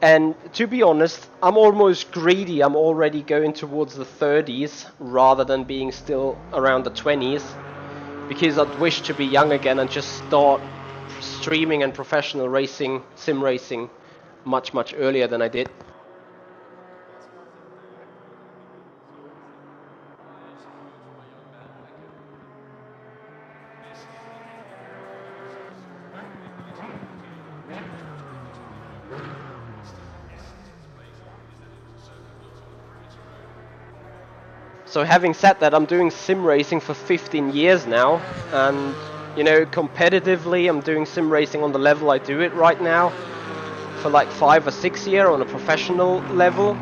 and to be honest, I'm almost greedy. I'm already going towards the 30s rather than being still around the 20s, because I'd wish to be young again and just start streaming and professional racing, sim racing, much earlier than I did. So having said that, I'm doing sim racing for 15 years now, and you know, competitively I'm doing sim racing on the level I do it right now for like 5 or 6 years on a professional level.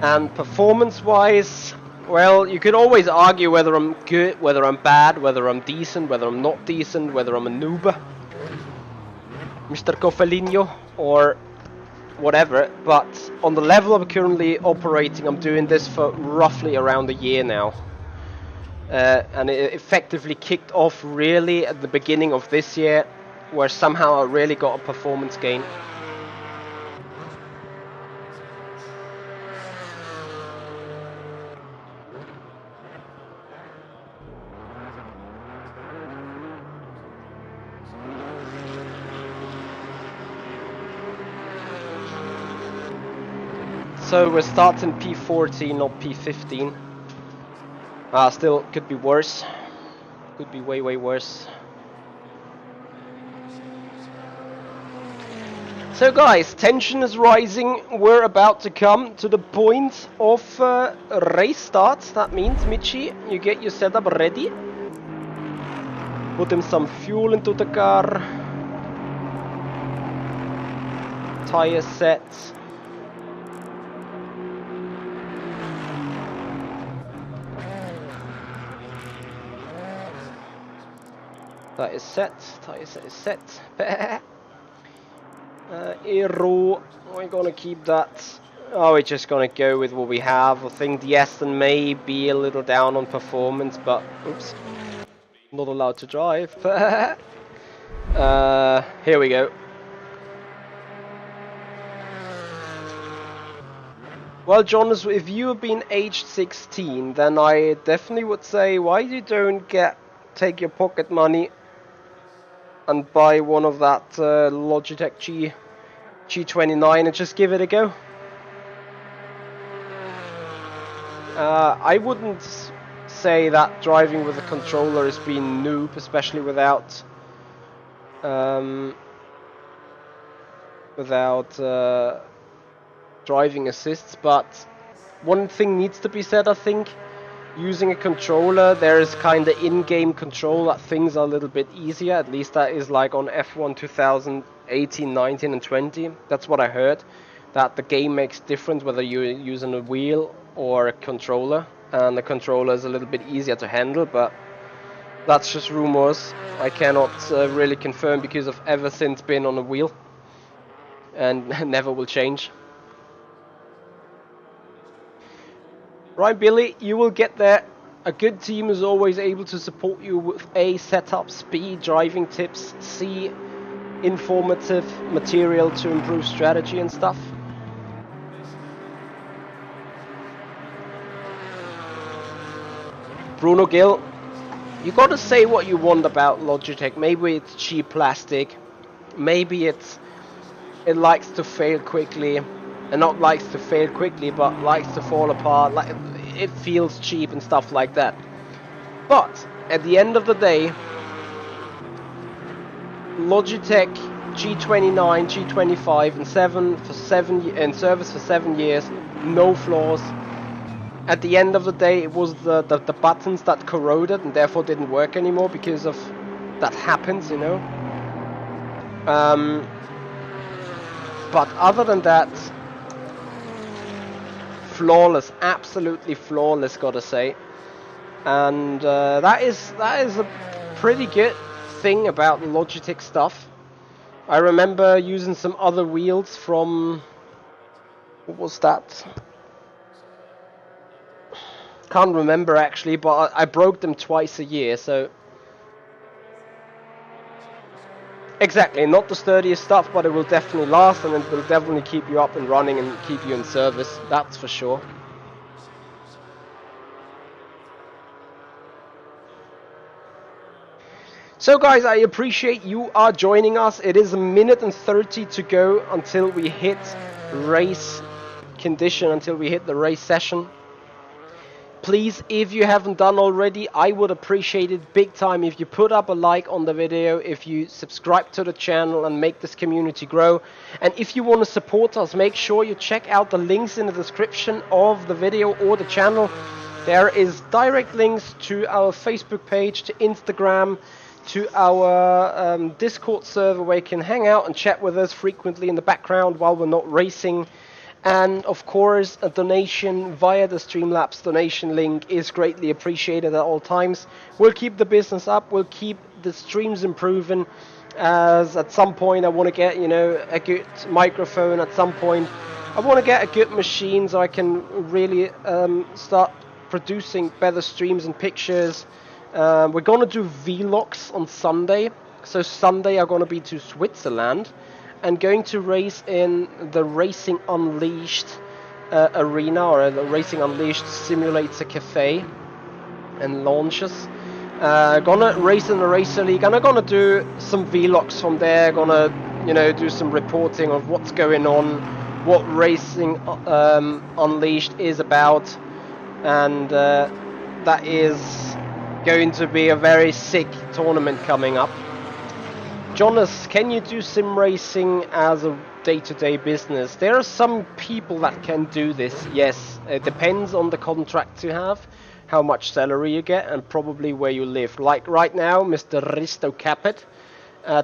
And performance wise, well, you could always argue whether I'm good, whether I'm bad, whether I'm decent, whether I'm not decent, whether I'm a noob, Mr. Coffelino, or whatever, but on the level I'm currently operating, I'm doing this for roughly around a year now. And it effectively kicked off really at the beginning of this year, where somehow I really got a performance gain. So we're starting P14, not P15. Still could be worse. Could be way worse. So guys, tension is rising. We're about to come to the point of race start. That means, Michi, you get your setup ready. Put him some fuel into the car. Tires set. That is set. Tire set is set. Aero. We're gonna keep that. Oh, we're just gonna go with what we have. I think the Aston may be a little down on performance, but oops, not allowed to drive. Here we go. Well, Jonas, if you have been aged 16, then I definitely would say why you don't take your pocket money and buy one of that Logitech G29 and just give it a go. I wouldn't say that driving with a controller has been noob, especially without driving assists, but one thing needs to be said, I think. Using a controller, there is kind of in-game control that things are a little bit easier. At least that is like on F1 2018, 19 and 20. That's what I heard. That the game makes difference whether you're using a wheel or a controller. And the controller is a little bit easier to handle, but that's just rumors. I cannot really confirm because I've ever since been on a wheel. And never will change. Right, Billy, you will get there. A good team is always able to support you with A, setup, speed, driving tips, C, informative material to improve strategy and stuff. Bruno Gill, you gotta say what you want about Logitech. Maybe it's cheap plastic, maybe it likes to fail quickly. And not likes to fail quickly, but likes to fall apart. Like it feels cheap and stuff like that. But at the end of the day, Logitech G29, G25, and service for 7 years, no flaws. At the end of the day, it was the buttons that corroded and therefore didn't work anymore because of that happens, you know. But other than that. Flawless, absolutely flawless, gotta say, and that is a pretty good thing about Logitech stuff. I remember using some other wheels from, what was that? Can't remember actually, but I broke them twice a year, so exactly, not the sturdiest stuff, but it will definitely last and it will definitely keep you up and running and keep you in service, that's for sure. So guys, I appreciate you are joining us. It is 1 minute and 30 to go until we hit race condition, until we hit the race session. Please, if you haven't done already, I would appreciate it big time if you put up a like on the video, if you subscribe to the channel and make this community grow. And if you want to support us, make sure you check out the links in the description of the video or the channel. There is direct links to our Facebook page, to Instagram, to our Discord server where you can hang out and chat with us frequently in the background while we're not racing. And of course, a donation via the Streamlabs donation link is greatly appreciated at all times. We'll keep the business up, we'll keep the streams improving, as at some point I want to get, you know, a good microphone. At some point I want to get a good machine so I can really start producing better streams and pictures. We're gonna do vlogs on Sunday. So Sunday I'm gonna be to Switzerland and going to race in the Racing Unleashed arena, or the Racing Unleashed Simulator Cafe and launches. Gonna race in the Racer League, and I'm gonna do some vlogs from there. Gonna, you know, do some reporting of what's going on, what Racing Unleashed is about, and that is going to be a very sick tournament coming up. Jonas, can you do sim racing as a day-to-day business? There are some people that can do this, yes. It depends on the contract you have. how much salary you get, and probably where you live. Like right now, Mr. Risto Capet,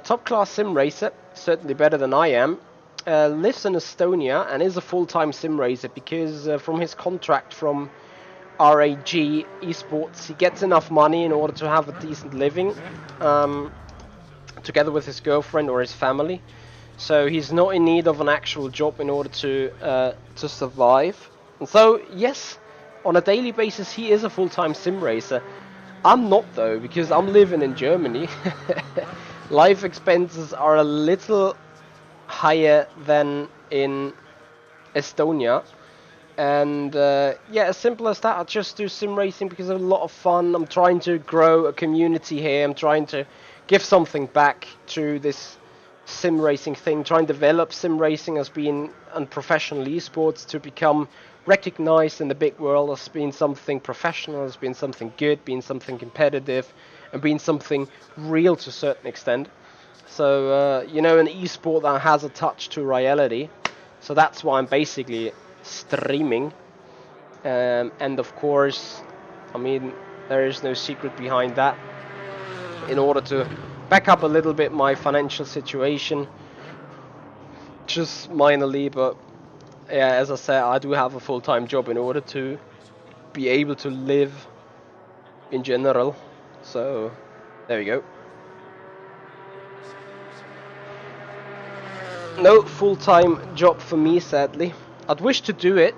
top class sim racer, certainly better than I am, lives in Estonia and is a full-time sim racer because from his contract from RAG Esports, he gets enough money in order to have a decent living, together with his girlfriend or his family. So he's not in need of an actual job in order to survive. And so yes, on a daily basis he is a full-time sim racer. I'm not though, because I'm living in Germany. Life expenses are a little higher than in Estonia. And yeah, as simple as that. I just do sim racing because it's a lot of fun. I'm trying to grow a community here. I'm trying to give something back to this sim racing thing. Trying to develop sim racing as being unprofessional esports to become recognized in the big world as being something professional, as being something good, being something competitive, and being something real to a certain extent. So you know, an esport that has a touch to reality. So that's why I'm basically streaming. And of course, I mean, there is no secret behind that. In order to back up a little bit my financial situation, just minorly, but yeah, as I said, I do have a full-time job in order to be able to live in general. So there we go. No full-time job for me, sadly. I'd wish to do it,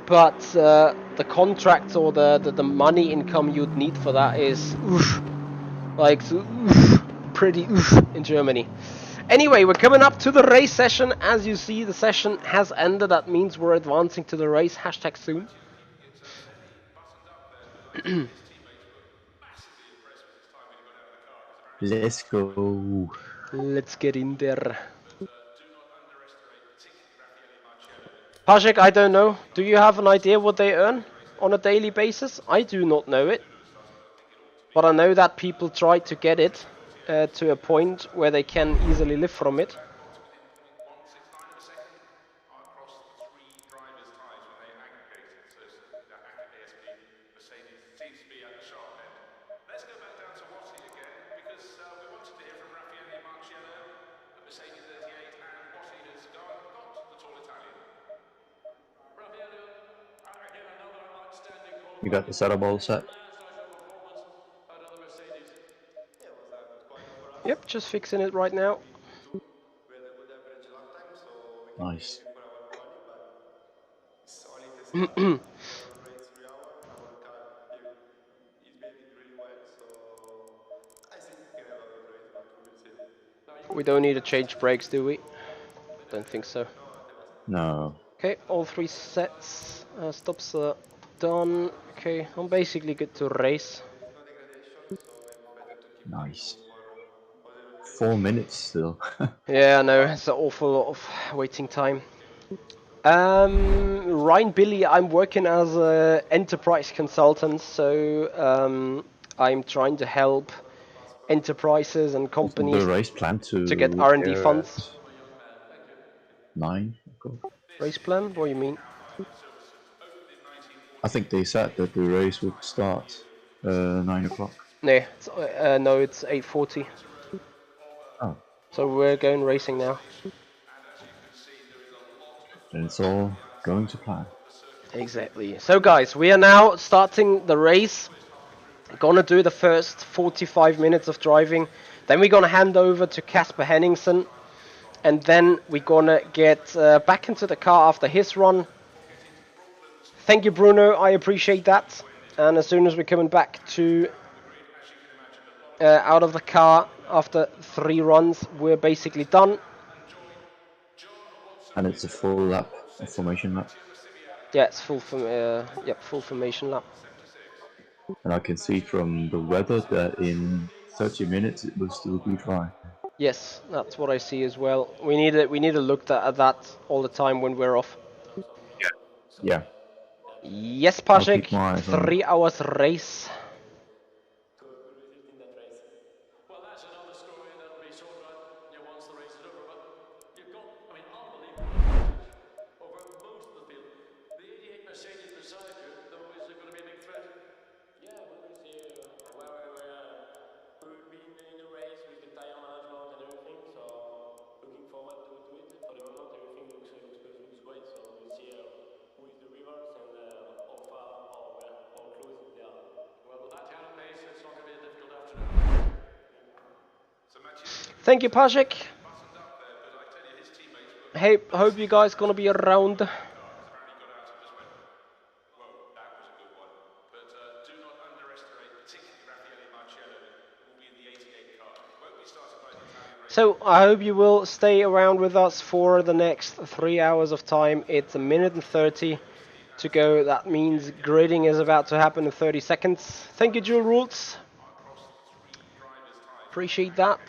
but the contracts or the money income you'd need for that is oof, like oof, pretty oof in Germany. Anyway, we're coming up to the race session. As you see, the session has ended. That means we're advancing to the race. Hashtag soon. Let's go. Let's get in there. Pajek, I don't know. Do you have an idea what they earn on a daily basis? I do not know it. But I know that people try to get it to a point where they can easily live from it. You got the setup all set? Yep, just fixing it right now. Nice. We don't need to change brakes, do we? Don't think so. No. Okay, all three sets. Stops are done. Okay, I'm basically good to race. Nice. 4 minutes still. Yeah, I know, it's an awful lot of waiting time. Ryan Billy, I'm working as an enterprise consultant, so I'm trying to help enterprises and companies The race plan to get R&D air funds. at 9 o'clock. Race plan? What do you mean? I think they said that the race would start 9 o'clock. No, it's 8:40. Oh. So we're going racing now. And it's all going to plan. Exactly. So guys, we are now starting the race. Gonna do the first 45 minutes of driving. Then we're gonna hand over to Casper Henningsen. And then we're gonna get back into the car after his run. Thank you, Bruno. I appreciate that. And as soon as we're coming back to out of the car after 3 runs, we're basically done. And it's a full lap, a formation lap. Yeah, it's full formation lap. And I can see from the weather that in 30 minutes it will still be dry. Yes, that's what I see as well. We need to look at that all the time when we're off. Yeah. Yes, I'll keep Pajek. my eyes on it. 3 hours race. Well, that's another story that'll be sort of, once the race is over. But you've got, unbelievable over most of the field. The 88 Mercedes beside you, though, is going to be a big threat. Thank you, Pajek. Hey, hope you guys gonna be around. So I hope you will stay around with us for the next 3 hours of time. It's 1 minute and 30 to go. That means gridding is about to happen in 30 seconds. Thank you, Jewel Rules. Appreciate that.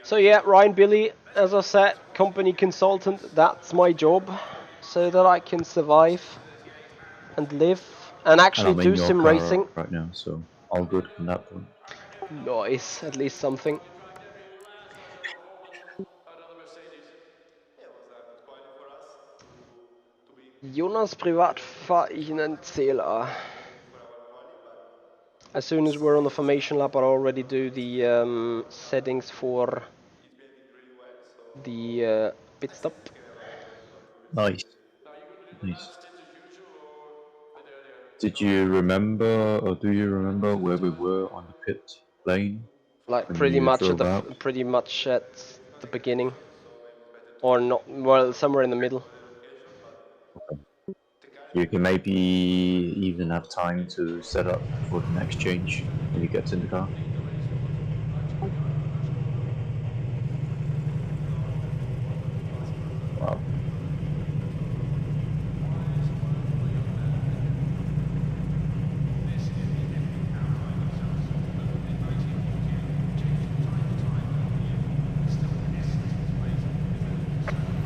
So yeah, Ryan Billy, as I said, company consultant, that's my job. So that I can survive and live and actually I'm in do your sim car racing. right now, so all good from that point. Nice, at least something. Jonas privat fahre ich einen CLA. As soon as we're on the formation lap, I'll already do the settings for the pit stop. Nice. Nice. Did you remember, or do you remember where we were on the pit lane? Like when pretty you much at drove out? the beginning, or not? Well, somewhere in the middle. You can maybe even have time to set up for the next change when you get in the car. Wow.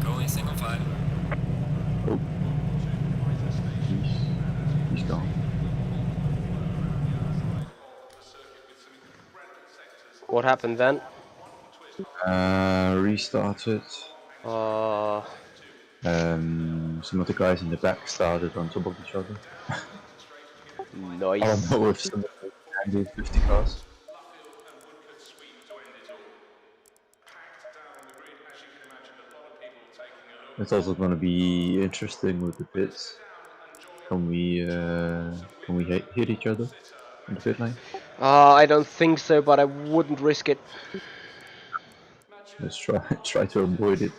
Going single file. Oh. He's gone. What happened then? Restarted. Some of the guys in the back started on top of each other. Nice. I don't know if somebody can handle 50 cars. It's also going to be interesting with the pits. Can we hit each other in the pit lane? I don't think so, but I wouldn't risk it. Let's try to avoid it.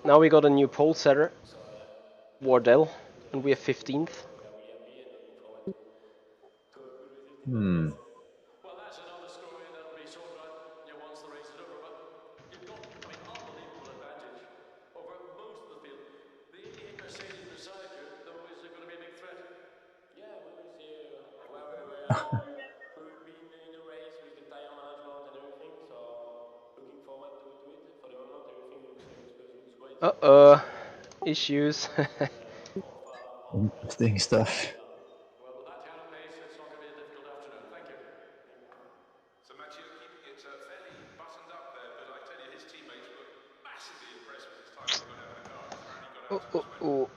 Now we got a new pole setter, Wardell, and we are 15th. Hmm. Well, that's another story that'll be sorted out once the race is over. But you've got, unbelievable advantage over most of the field. The 88 Mercedes beside you, though, is going to be a big threat. Yeah, we will see where we've been in the race with the tire management and everything. So looking forward to it. For the moment, everything looks great. Issues. Interesting stuff. Well, at Helen pace, it's not going to be a difficult afternoon. Thank you. So Matteo keeping it fairly buttoned up there, but I tell you, his teammates were massively impressed with his time he got out of the car. Apparently got out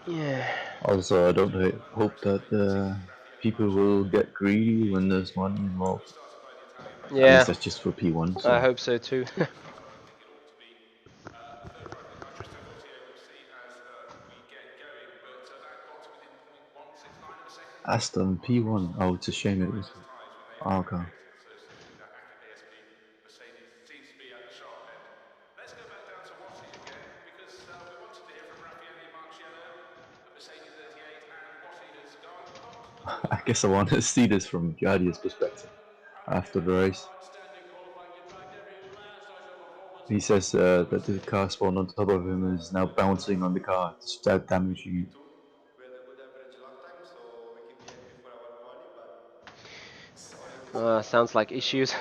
Yeah. Also, I don't hope that people will get greedy when there's money involved. At Yeah. least that's just for P1. So. I hope so too. Aston P1. Oh, it's a shame it was our car. I guess I want to see this from Jadia's perspective after the race. He says that the car spawn on top of him is now bouncing on the car, start damaging it. Sounds like issues.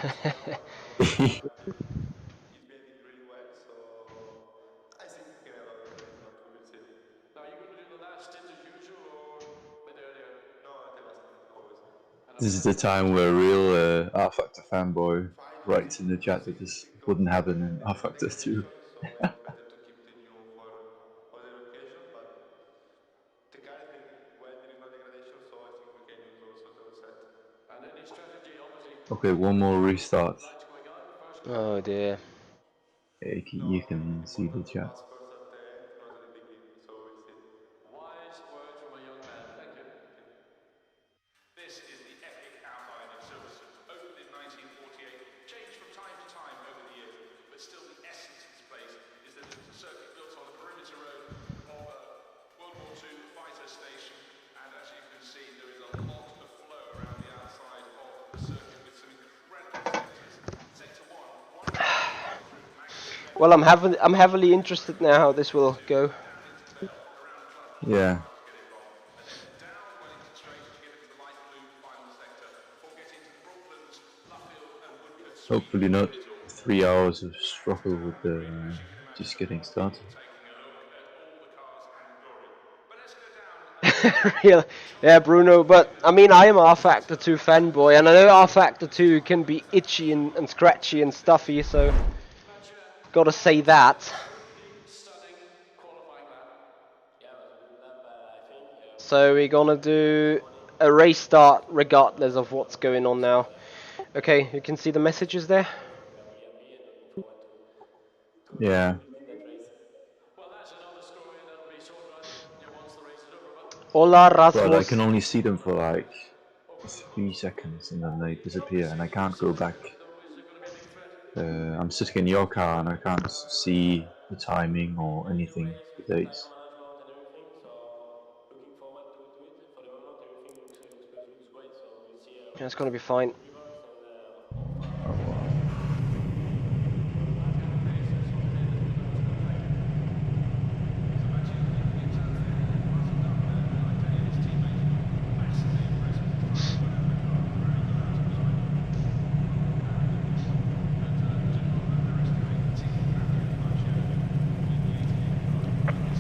This is the time where a real R-Factor fanboy writes in the chat that this wouldn't happen in R-Factor 2. Okay, one more restart. Oh dear. You can see the chat. station, and as you can see, there is a lot of flow around the outside of the circuit with some incredible sectors. Sector 1, 1 halfway through Magnussen Beck. Well, I'm heavily interested now how this will go. Yeah. Hopefully not 3 hours of struggle with the just getting started. Real, yeah, Bruno. But I mean, I am R Factor 2 fanboy, and I know R Factor 2 can be itchy and scratchy and stuffy. So, gotta say that. So we're gonna do a race start regardless of what's going on now. Okay, you can see the messages there. Yeah. Hola, But I Rasmus. can only see them for like 3 seconds and then they disappear and I can't go back. I'm sitting in your car and I can't see the timing or anything, the dates. Yeah, it's gonna be fine.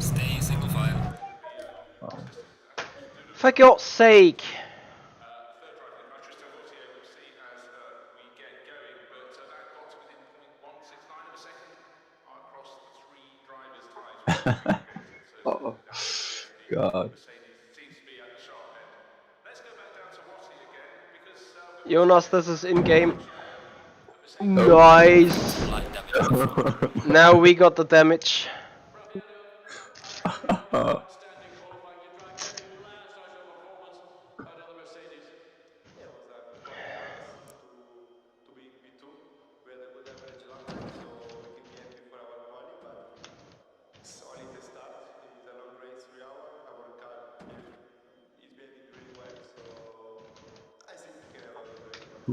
Stay single file. For God's sake. Oh, God. Jonas, this is in-game. Nice. Now we got the damage.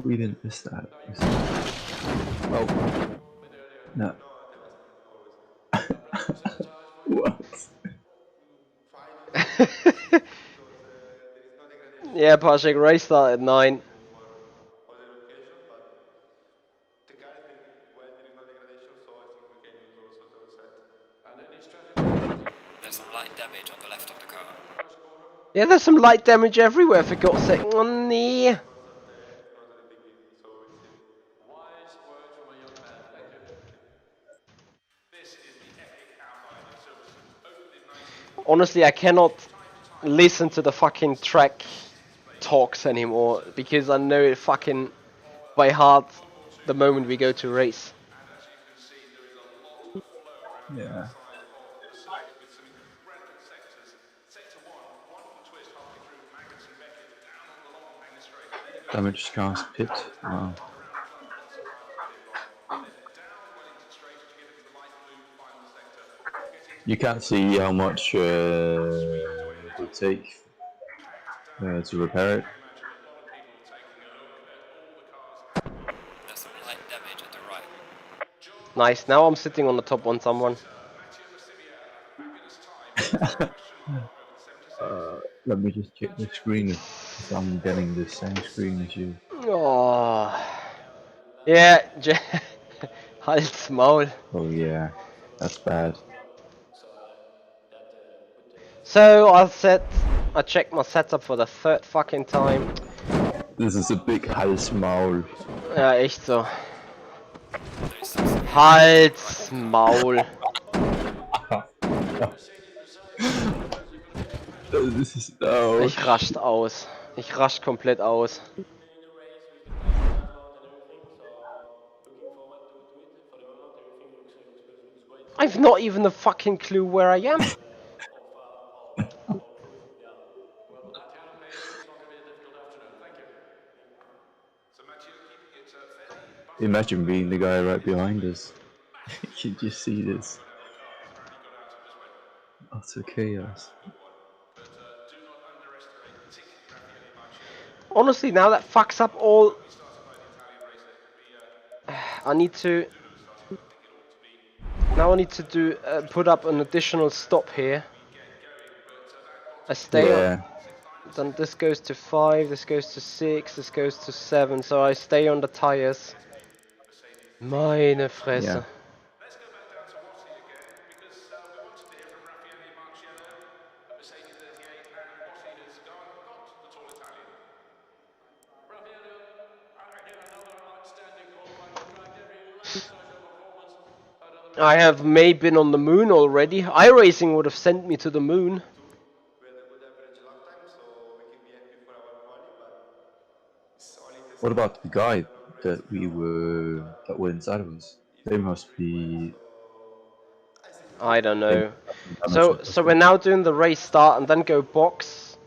We didn't miss that. Oh. No. What? Yeah, Patrick, race start at 9. There's some light damage on the left of the car. Yeah, there's some light damage everywhere, for God's sake. Oh, nee. Honestly, I cannot listen to the fucking track talks anymore because I know it fucking by heart the moment we go to race. Yeah. Damaged cars pit. Wow. You can't see how much it will take to repair it. There's some light damage at the right. Nice, now I'm sitting on the top on someone. Let me just check the screen if I'm getting the same screen as you. Oh. Yeah, Hals Maul. Oh yeah, that's bad. So I checked my setup for the 3rd fucking time. This is a big Halsmaul. Ja, echt so. Hals Maul. This is no. Ich rascht aus. Ich rasch komplett aus. I've not even a fucking clue where I am. Imagine being the guy right behind us. You just see this. Utter chaos. Honestly, now that fucks up all. I need to. Now I need to do put up an additional stop here. I stay on. Yeah. Then this goes to 5, this goes to 6, this goes to 7. So I stay on the tires. Meine Fresse. Yeah. Let's go back down to Rossi again because we wanted to hear from Raffaele Marciello at Mercedes 38, and Rossi has got the tall Italian. Raffaele, again, another outstanding qualifying on track. Every last social performance out of the I have May been on the moon already. iRacing would have sent me to the moon. What about the guy that were inside of us? They must be. I don't they know. must be damaged So we're now doing the race start and then go box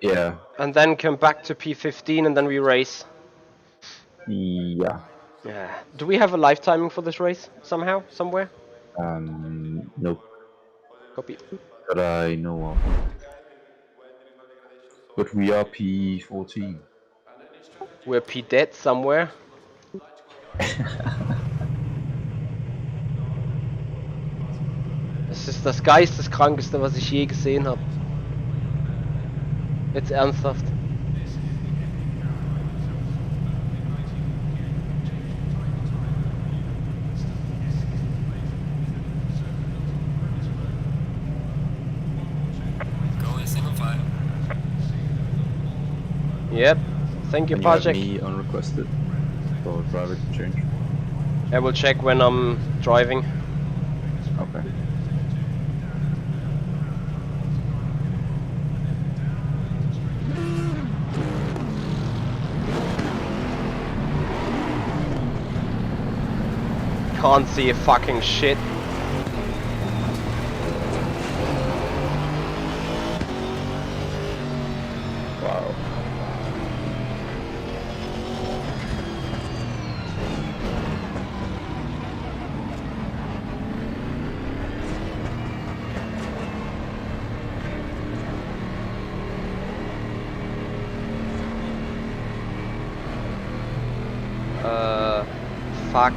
Yeah. and then come back to P15 and then we race. Yeah. Yeah. Do we have a live timing for this race somehow, somewhere? Nope. Copy. That I know of. But we are P14. We're P dead somewhere. Das ist das Geisteskrankeste, was ich je gesehen habe. Jetzt ernsthaft. Going single file. Yep. Thank you, And you have Pajek. me unrequested for driver change. I will check when I'm driving. Okay. Can't see a fucking shit. Wow. Fuck.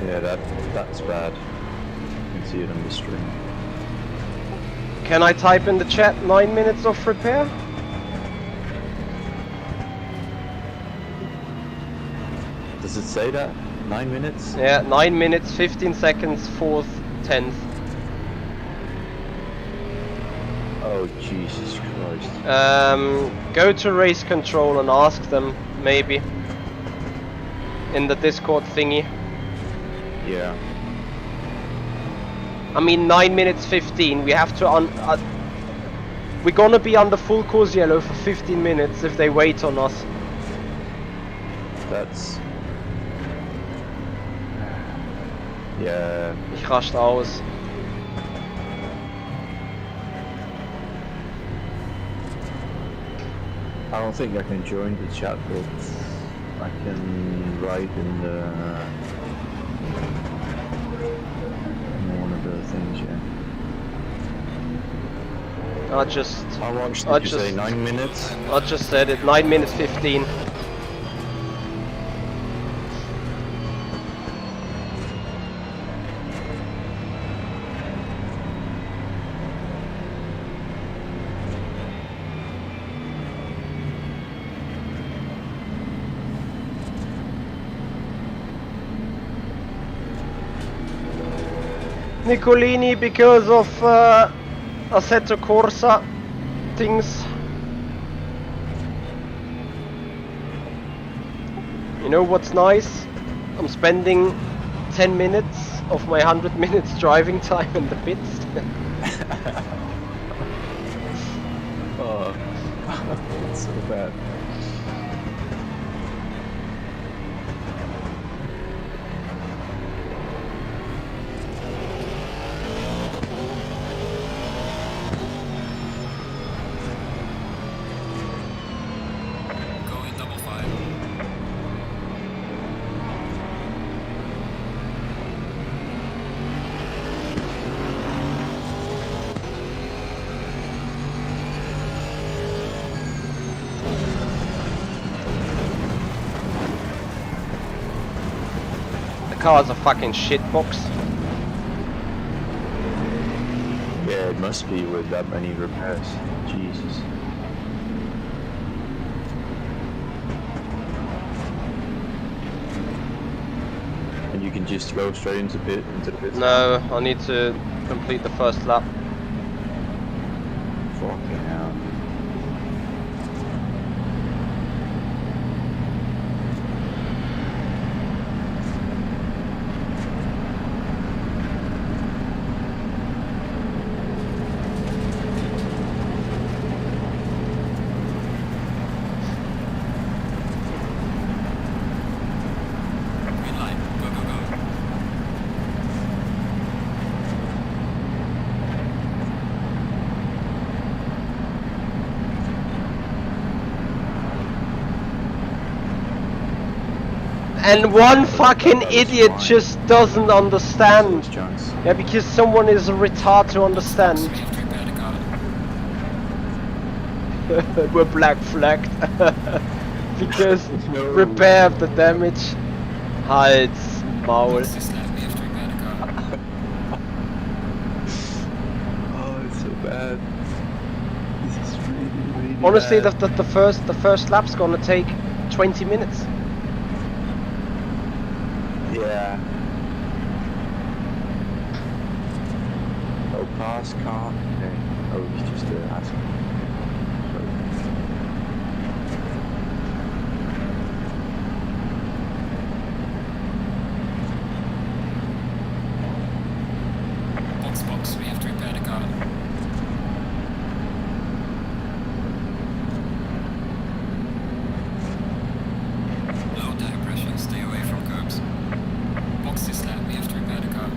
Yeah, that's bad. You can see it on the stream. Can I type in the chat 9 minutes of repair? Does it say that? 9 minutes? Yeah, 9 minutes, 15 seconds, 4th, 10th. Oh, Jesus Christ. Go to race control and ask them, maybe. In the Discord thingy. Yeah. I mean 9 minutes 15, we have to we're gonna be under full course yellow for 15 minutes if they wait on us. That's... Yeah. Ich raste aus. I don't think I can join the chat, but I can write in the... one of the things, yeah. How much did you say? 9 minutes? I just said it, 9 minutes 15. Nicolini because of Assetto Corsa things. You know what's nice? I'm spending 10 minutes of my 100 minutes driving time in the pits. Oh, it's so bad. car is a fucking shitbox. Yeah, it must be with that many repairs. Jesus. And you can just go straight into the pit. No, I need to complete the first lap. Fucking hell. And one fucking idiot just doesn't understand. Yeah, because someone is a retard to understand. We're black flagged. Because repair the damage. Hides Maul. Oh, it's so bad. This is really Honestly, bad. the first lap's gonna take 20 minutes. Yeah. Oh, pass car. Okay. Oh, he's just asking. Box, we have to repair the car. Low tire pressure, stay away from curbs. Box this lap, we have to repair the car.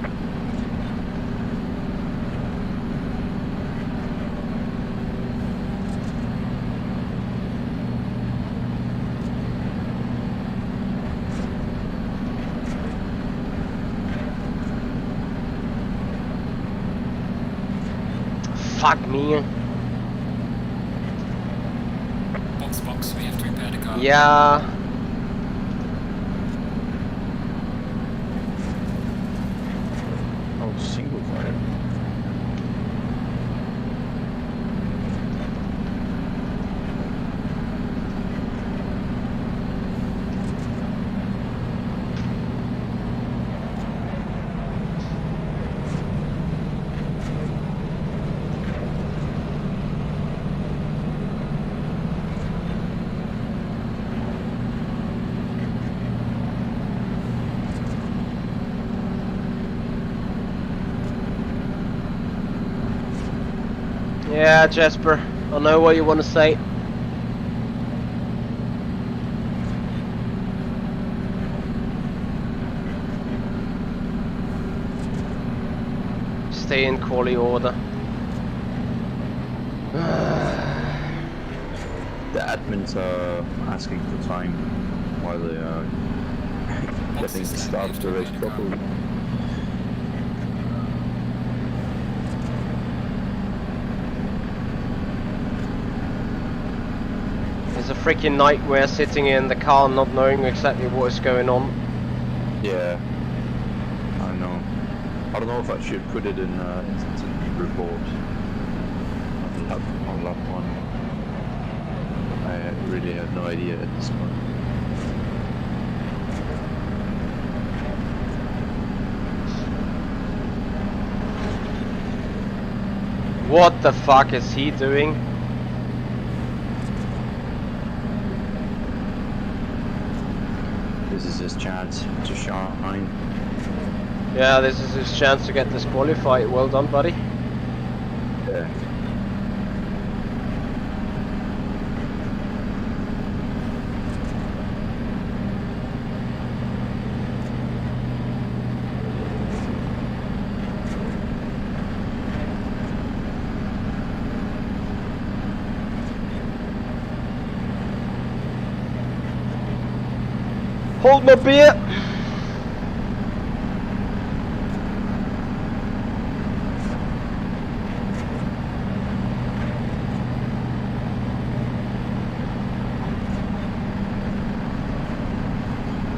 Fuck me. Box, we have to repair the car. Yeah. Oh, single fire. Yeah, Jasper. I know what you want to say. Stay in quality order. The admins are asking for time while they are getting to start the race properly. It's a freaking nightmare sitting in the car not knowing exactly what is going on. Yeah, I know. I don't know if I should put it in instant report on lap one. I really have no idea at this point. What the fuck is he doing? This is his chance to shine. Yeah, this is his chance to get disqualified. Well done, buddy. Yeah. Hold my beer.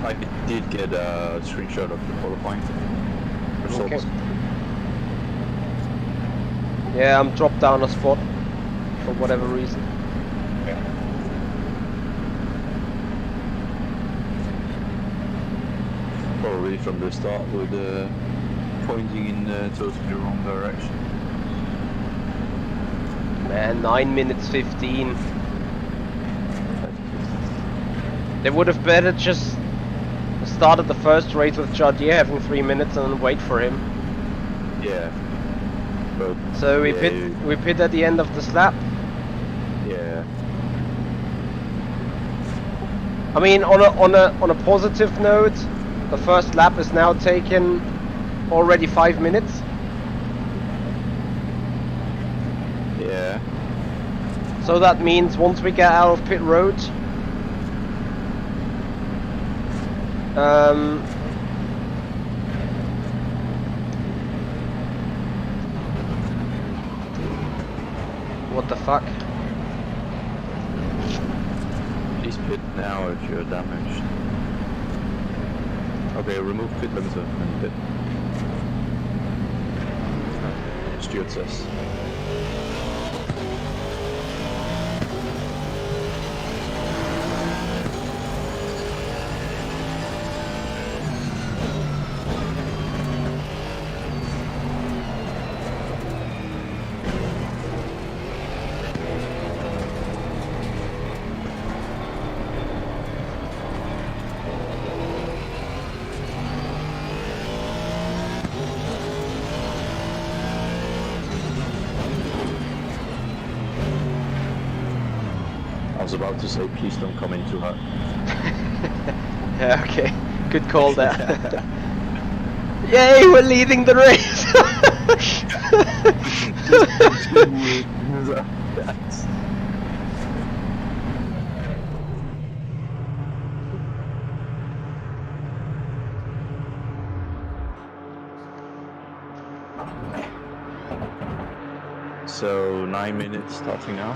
I did get a screenshot of the qualifying results. Okay. Yeah, I'm dropped down a spot for whatever reason. Probably from the start with pointing in totally wrong direction. Man, 9 minutes 15. They would have better just started the first race with Jardier having 3 minutes and then wait for him. Yeah. But So we yeah, pit at the end of this lap. Yeah. I mean, on a positive note, the first lap is now taken already 5 minutes. Yeah. So that means once we get out of pit road, what the fuck? Please pit now if you're damaged. Okay, remove pit limiter and pit. Steward says. I was about to say, please don't come in too hot. Yeah, okay. Good call there. Yay, we're leading the race! So 9 minutes starting now.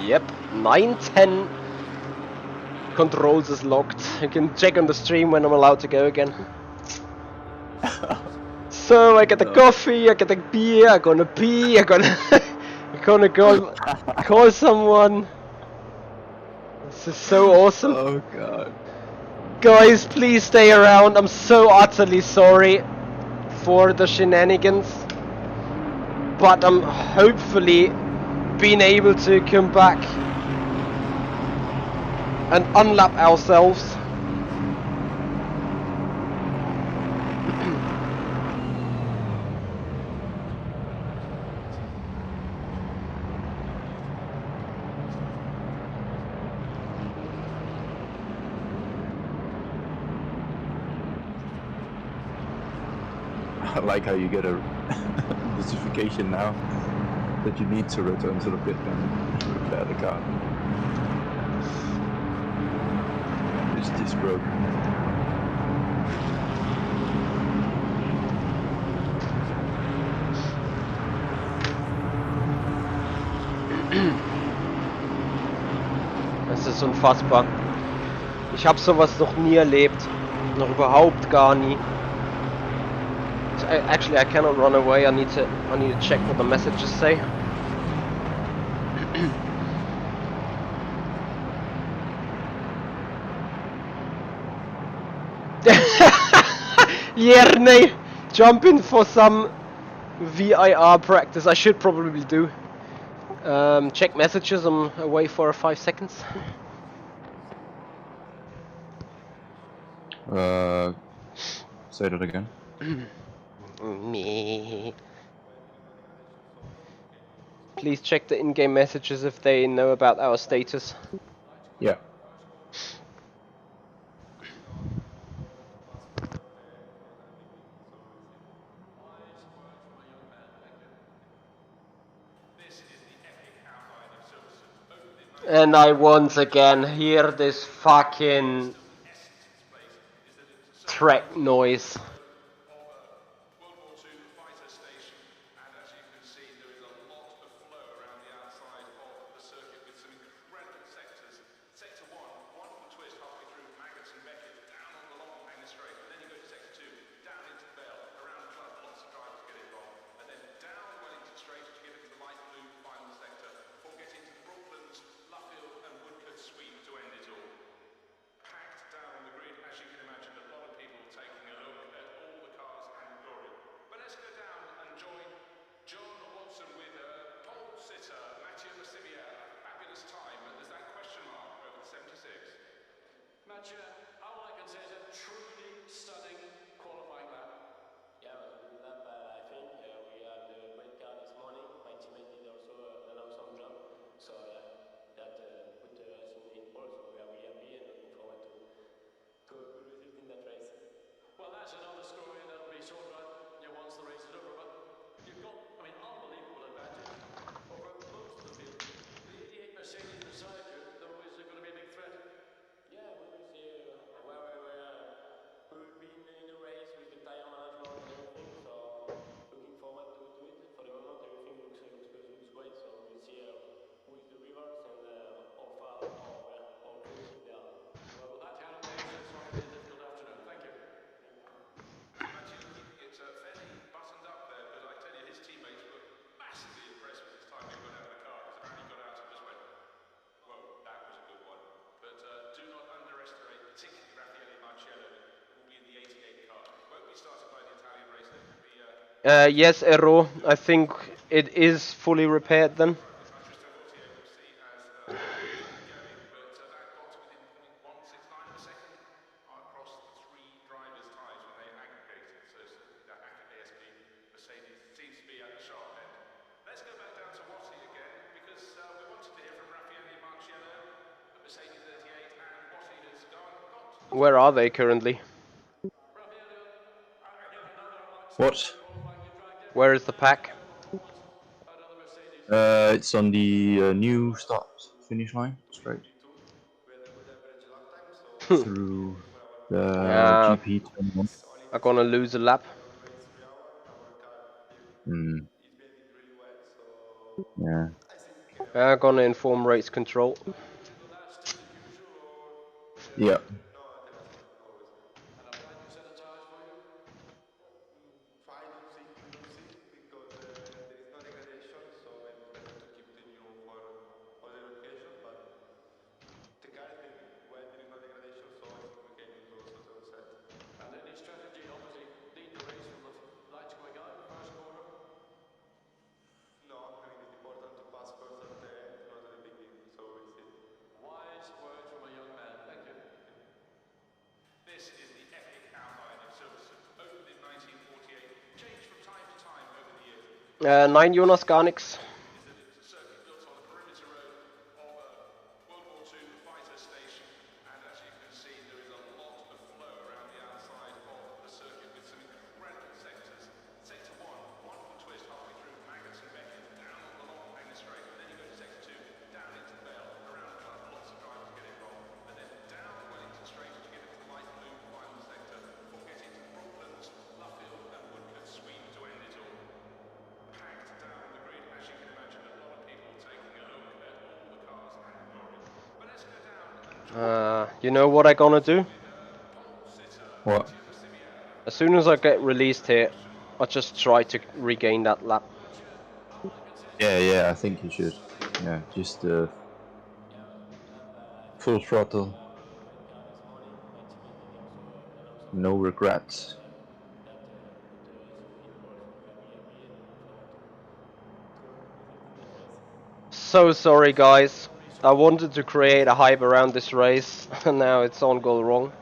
Yep, 9:10. Controls is locked. You can check on the stream when I'm allowed to go again. So I get the coffee, I get the beer, I'm gonna pee, I'm gonna go call someone. This is so awesome. Oh god. Guys, please stay around. I'm so utterly sorry for the shenanigans, but I'm hopefully being able to come back and unlap ourselves. I like how you get a notification now that you need to return to the pit and repair the car. It's this broke. Das ist unfassbar. Ich habe sowas noch nie erlebt. Noch überhaupt gar nie. Actually, I cannot run away. I need to check what the messages say. Yerney, jump in for some VIR practice. I should probably do. Check messages. I'm away for 5 seconds. Say that again. Me. Please check the in-game messages if they know about our status. Yeah. And I once again hear this fucking track noise. all I can say is a truly stunning qualifying lap. Yeah, it was a good lap, I think. We had a great car this morning. My teammate did also an awesome job. So that put us in pole. So we are really happy and looking forward to a good result in that race. Well, that's another story that'll be short run once the race is over. But you've got, unbelievable advantage over most of the field. The 88 Mercedes beside you, though, is going to be a big threat. Yeah, we will see where we'll be in the race with the tire management and everything. So looking forward to it. For the moment, everything looks great. So we'll see who is the rivals and how far or how close they are. Well, that kind of pace is going to be a difficult afternoon. Thank you. Mathieu keeping it fairly buttoned up there, but I tell you, his teammates were massively impressed with his time he got out of the car, because apparently he got out and just went, whoa, that was a good one. But do not underestimate, particularly Raffaele Marciello, who will be in the 88 car. It won't be started by the Italian race, there could be... Yes, Ero, I think it is fully repaired then. Where are they currently? What? Where is the pack? It's on the new start finish line, straight. Through the GP21. I'm gonna lose a lap. Yeah. I'm gonna inform race control. Yeah. I don't see because there is no degradation, so maybe it's better to keep the new for other occasion. But the car is very good. When there is no degradation, so I think we can use also the set. And any strategy, obviously, lead the race with the lights going on in the first corner? No, it's important to pass first at the end, not at the beginning. So we'll see. Wise words from a young man. Thank you. This is the epic outline of Silverstone, opened in 1948, changed from time to time over the years. 9 Jonas Garnix. It's a circuit built on the perimeter road of a World War II fighter station, and as you can see, there is a lot of flow around the outside of the circuit with some incredible sectors. Sector 1, wonderful twist halfway through Maggots and Beckett, down on the long Magnus straight, and then you go to sector 2, down into Bell, around the club, lots of drivers get it wrong, and then down the Wellington straight to get into the light blue final sector, before getting to Brooklands, Luffield and Woodcote Sweep to end it all. Packed down the grid, as you can imagine, a lot of people taking a look at all the cars and the lorries. But let's go down and You know what I'm gonna do? What? As soon as I get released here, I'll just try to regain that lap. Yeah, I think you should. Yeah, just full throttle. No regrets. So sorry guys, I wanted to create a hype around this race and now it's all gone wrong.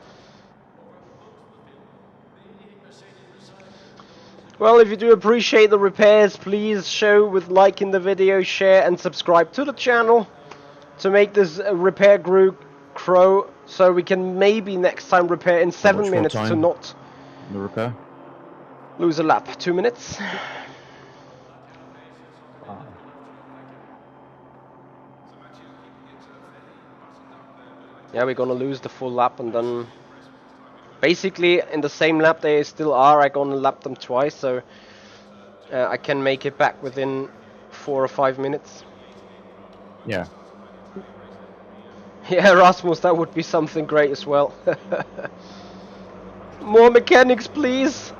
Well, if you do appreciate the repairs, please show with liking the video, share and subscribe to the channel to make this repair group grow, so we can maybe next time repair in 7 minutes to not the repair? Lose a lap. 2 minutes. Wow. Yeah, we're gonna lose the full lap and then basically in the same lap they still are. I'm gonna lap them twice, so I can make it back within 4 or 5 minutes. Yeah. Yeah, Rasmus, that would be something great as well. More mechanics, please.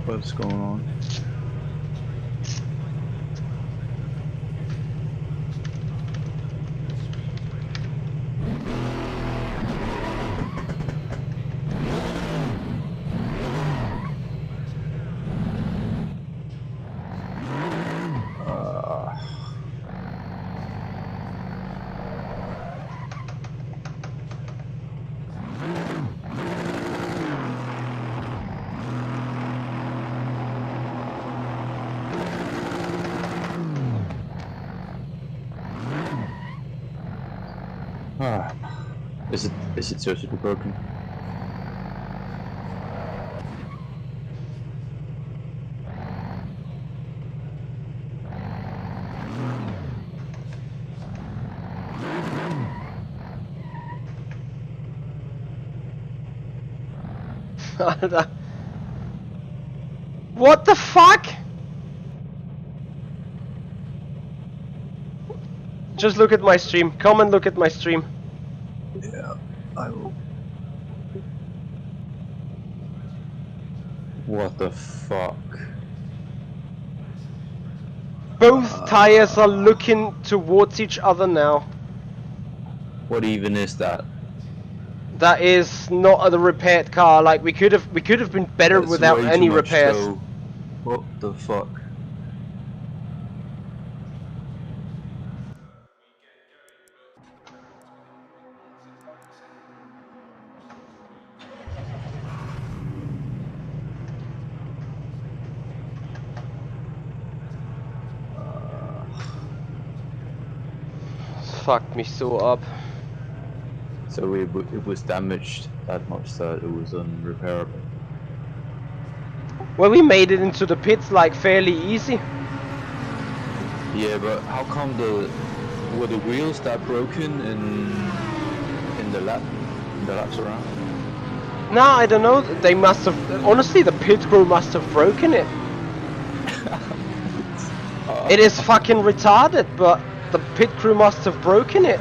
What's going on? Is it seriously broken? What the fuck? Just look at my stream. Come and look at my stream. Yeah, I will. What the fuck? Both tires are looking towards each other now. What even is that? That is not a repaired car. Like we could have been better That's without way any too much repairs. show. What the fuck? Fucked me so up. So it was damaged that much that it was unrepairable. Well, we made it into the pits like fairly easy. Yeah, but how come were the wheels that broken in the laps around? No, I don't know. They must have. Honestly, the pit crew must have broken it. It is fucking retarded, but the pit crew must have broken it.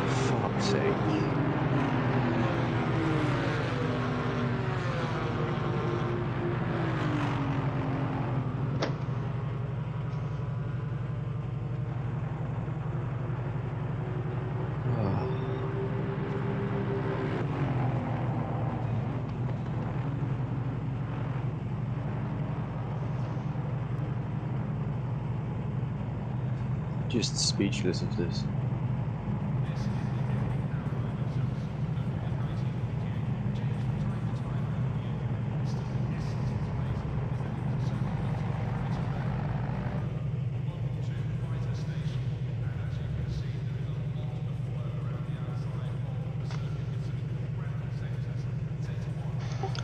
Fuck's sake. Just speechless of this.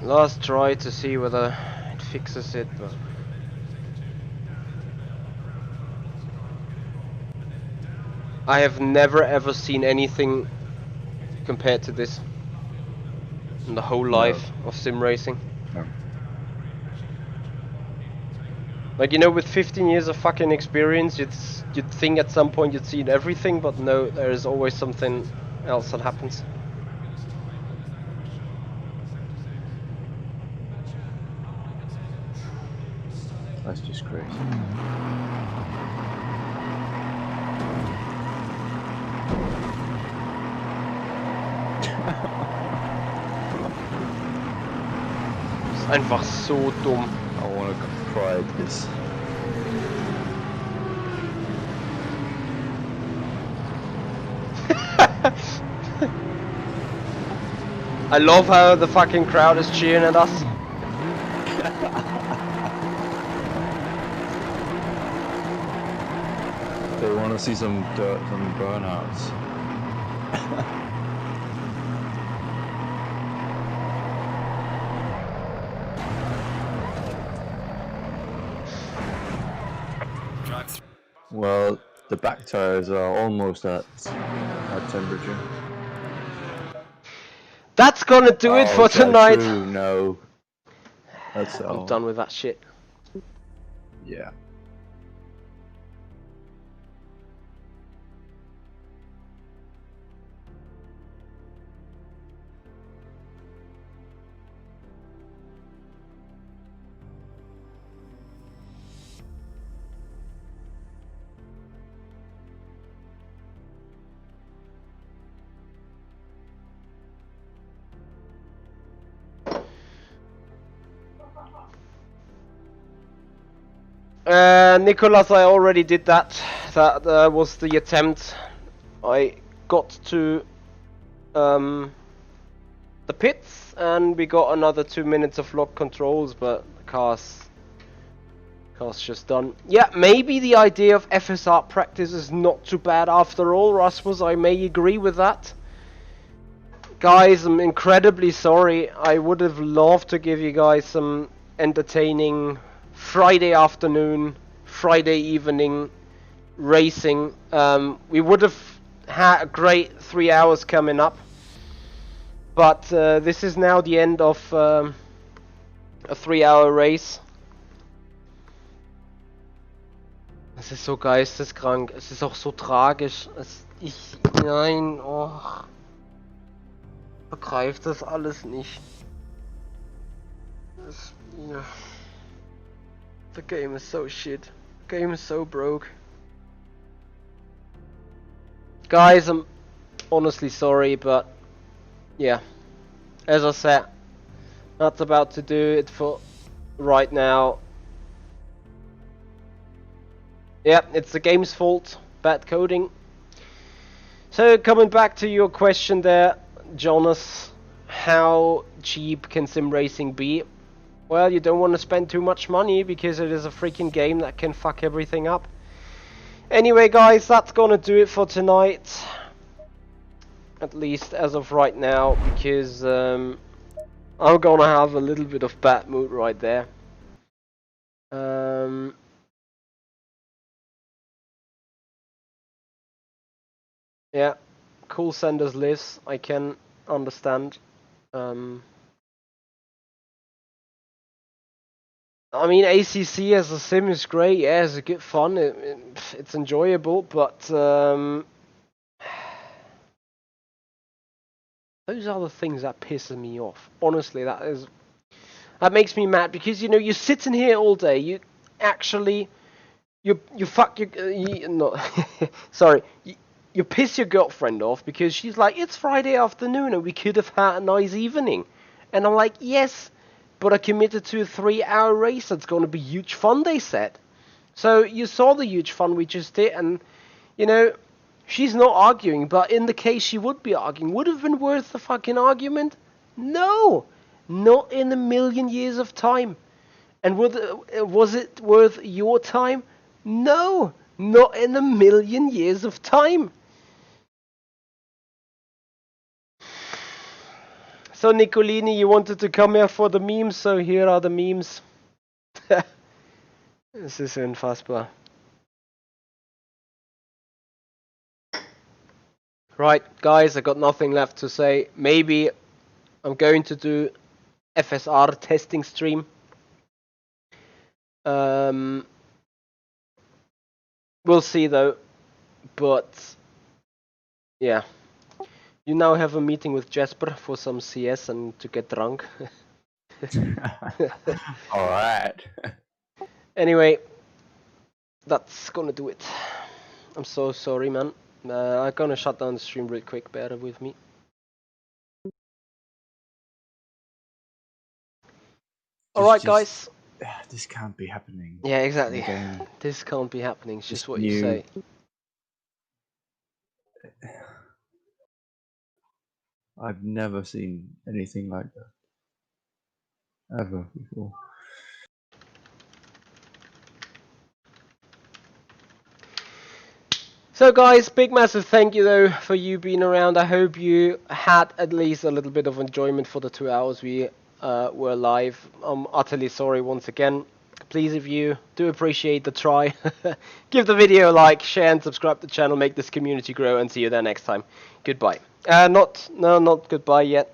Last try to see whether it fixes it, but I have never ever seen anything compared to this in the whole life of sim racing. No. Like, you know, with 15 years of fucking experience, you'd think at some point you'd seen everything, but no, there is always something else that happens. That's just crazy. Das ist einfach so dumm. I wanna cry at this. I love how the fucking crowd is cheering at us. They wanna see some dirt, some burnouts. Well, the back tires are almost at temperature. That's gonna do it for tonight. True, no. That's I'm done with that shit. Yeah. Nicholas, I already did that. That was the attempt. I got to the pits and we got another 2 minutes of lock controls, but the car's just done. Yeah, maybe the idea of FSR practice is not too bad after all, Rasmus. I may agree with that. Guys, I'm incredibly sorry. I would have loved to give you guys some entertaining Friday afternoon, Friday evening racing. We would have had a great 3 hours coming up, but this is now the end of a 3-hour race. Es ist so geisteskrank. Es ist auch so tragisch. Nein, oh. Begreift das alles nicht. Yeah. The game is so shit. The game is so broke. Guys, I'm honestly sorry, but yeah, as I said, that's about to do it for right now. Yeah, it's the game's fault. Bad coding. So coming back to your question there, Jonas, how cheap can sim racing be? Well, you don't want to spend too much money because it is a freaking game that can fuck everything up. Anyway, guys, that's gonna do it for tonight. At least as of right now, because I'm gonna have a little bit of bad mood right there. Yeah, cool Sanders lives, I can understand. I mean, ACC as a sim is great, yeah, it's a good fun, it's enjoyable, but those are the things that piss me off. Honestly, that makes me mad, because, you know, you're sitting here all day, you piss your girlfriend off because she's like, it's Friday afternoon and we could have had a nice evening. And I'm like, yes, but I committed to a 3-hour race. That's going to be huge fun, they said. So you saw the huge fun we just did, and, you know, she's not arguing, but in the case she would be arguing, would have been worth the fucking argument? No! Not in a million years of time. And was it worth your time? No! Not in a million years of time. So Nicolini, you wanted to come here for the memes, so here are the memes. Es ist unfassbar. Right, guys, I got nothing left to say. Maybe I'm going to do FSR testing stream. We'll see though, but yeah. You now have a meeting with Jasper for some CS and to get drunk. Alright. Anyway, that's gonna do it. I'm so sorry, man. I'm gonna shut down the stream real quick, bear with me. Alright, guys. This can't be happening. Yeah, exactly. This can't be happening, it's just what you say. I've never seen anything like that. Ever before. So guys, big massive thank you though for you being around. I hope you had at least a little bit of enjoyment for the 2 hours we were live. I'm utterly sorry once again. Please, if you do appreciate the try, give the video a like, share and subscribe to the channel, make this community grow, and see you there next time. Goodbye. Not goodbye yet.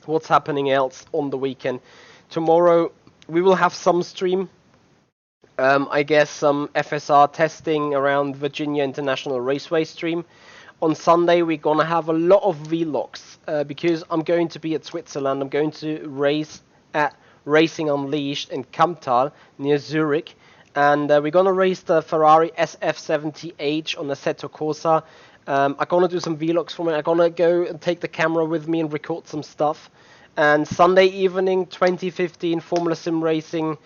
What's happening else on the weekend? Tomorrow we will have some stream. I guess some FSR testing around Virginia International Raceway stream. On Sunday we're gonna have a lot of vlogs because I'm going to be at Switzerland. I'm going to race at Racing Unleashed in Kamptal near Zurich, and we're gonna race the Ferrari SF70H on Assetto Corsa. I'm gonna do some vlogs from it. I'm gonna go and take the camera with me and record some stuff. And Sunday evening, 2015 Formula Sim Racing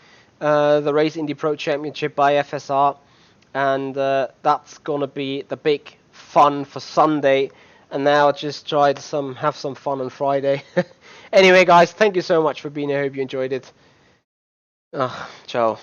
the Race Indy Pro Championship by FSR, and that's gonna be the big fun for Sunday. And now I'll just try to have some fun on Friday. Anyway, guys, thank you so much for being here. I hope you enjoyed it. Ciao.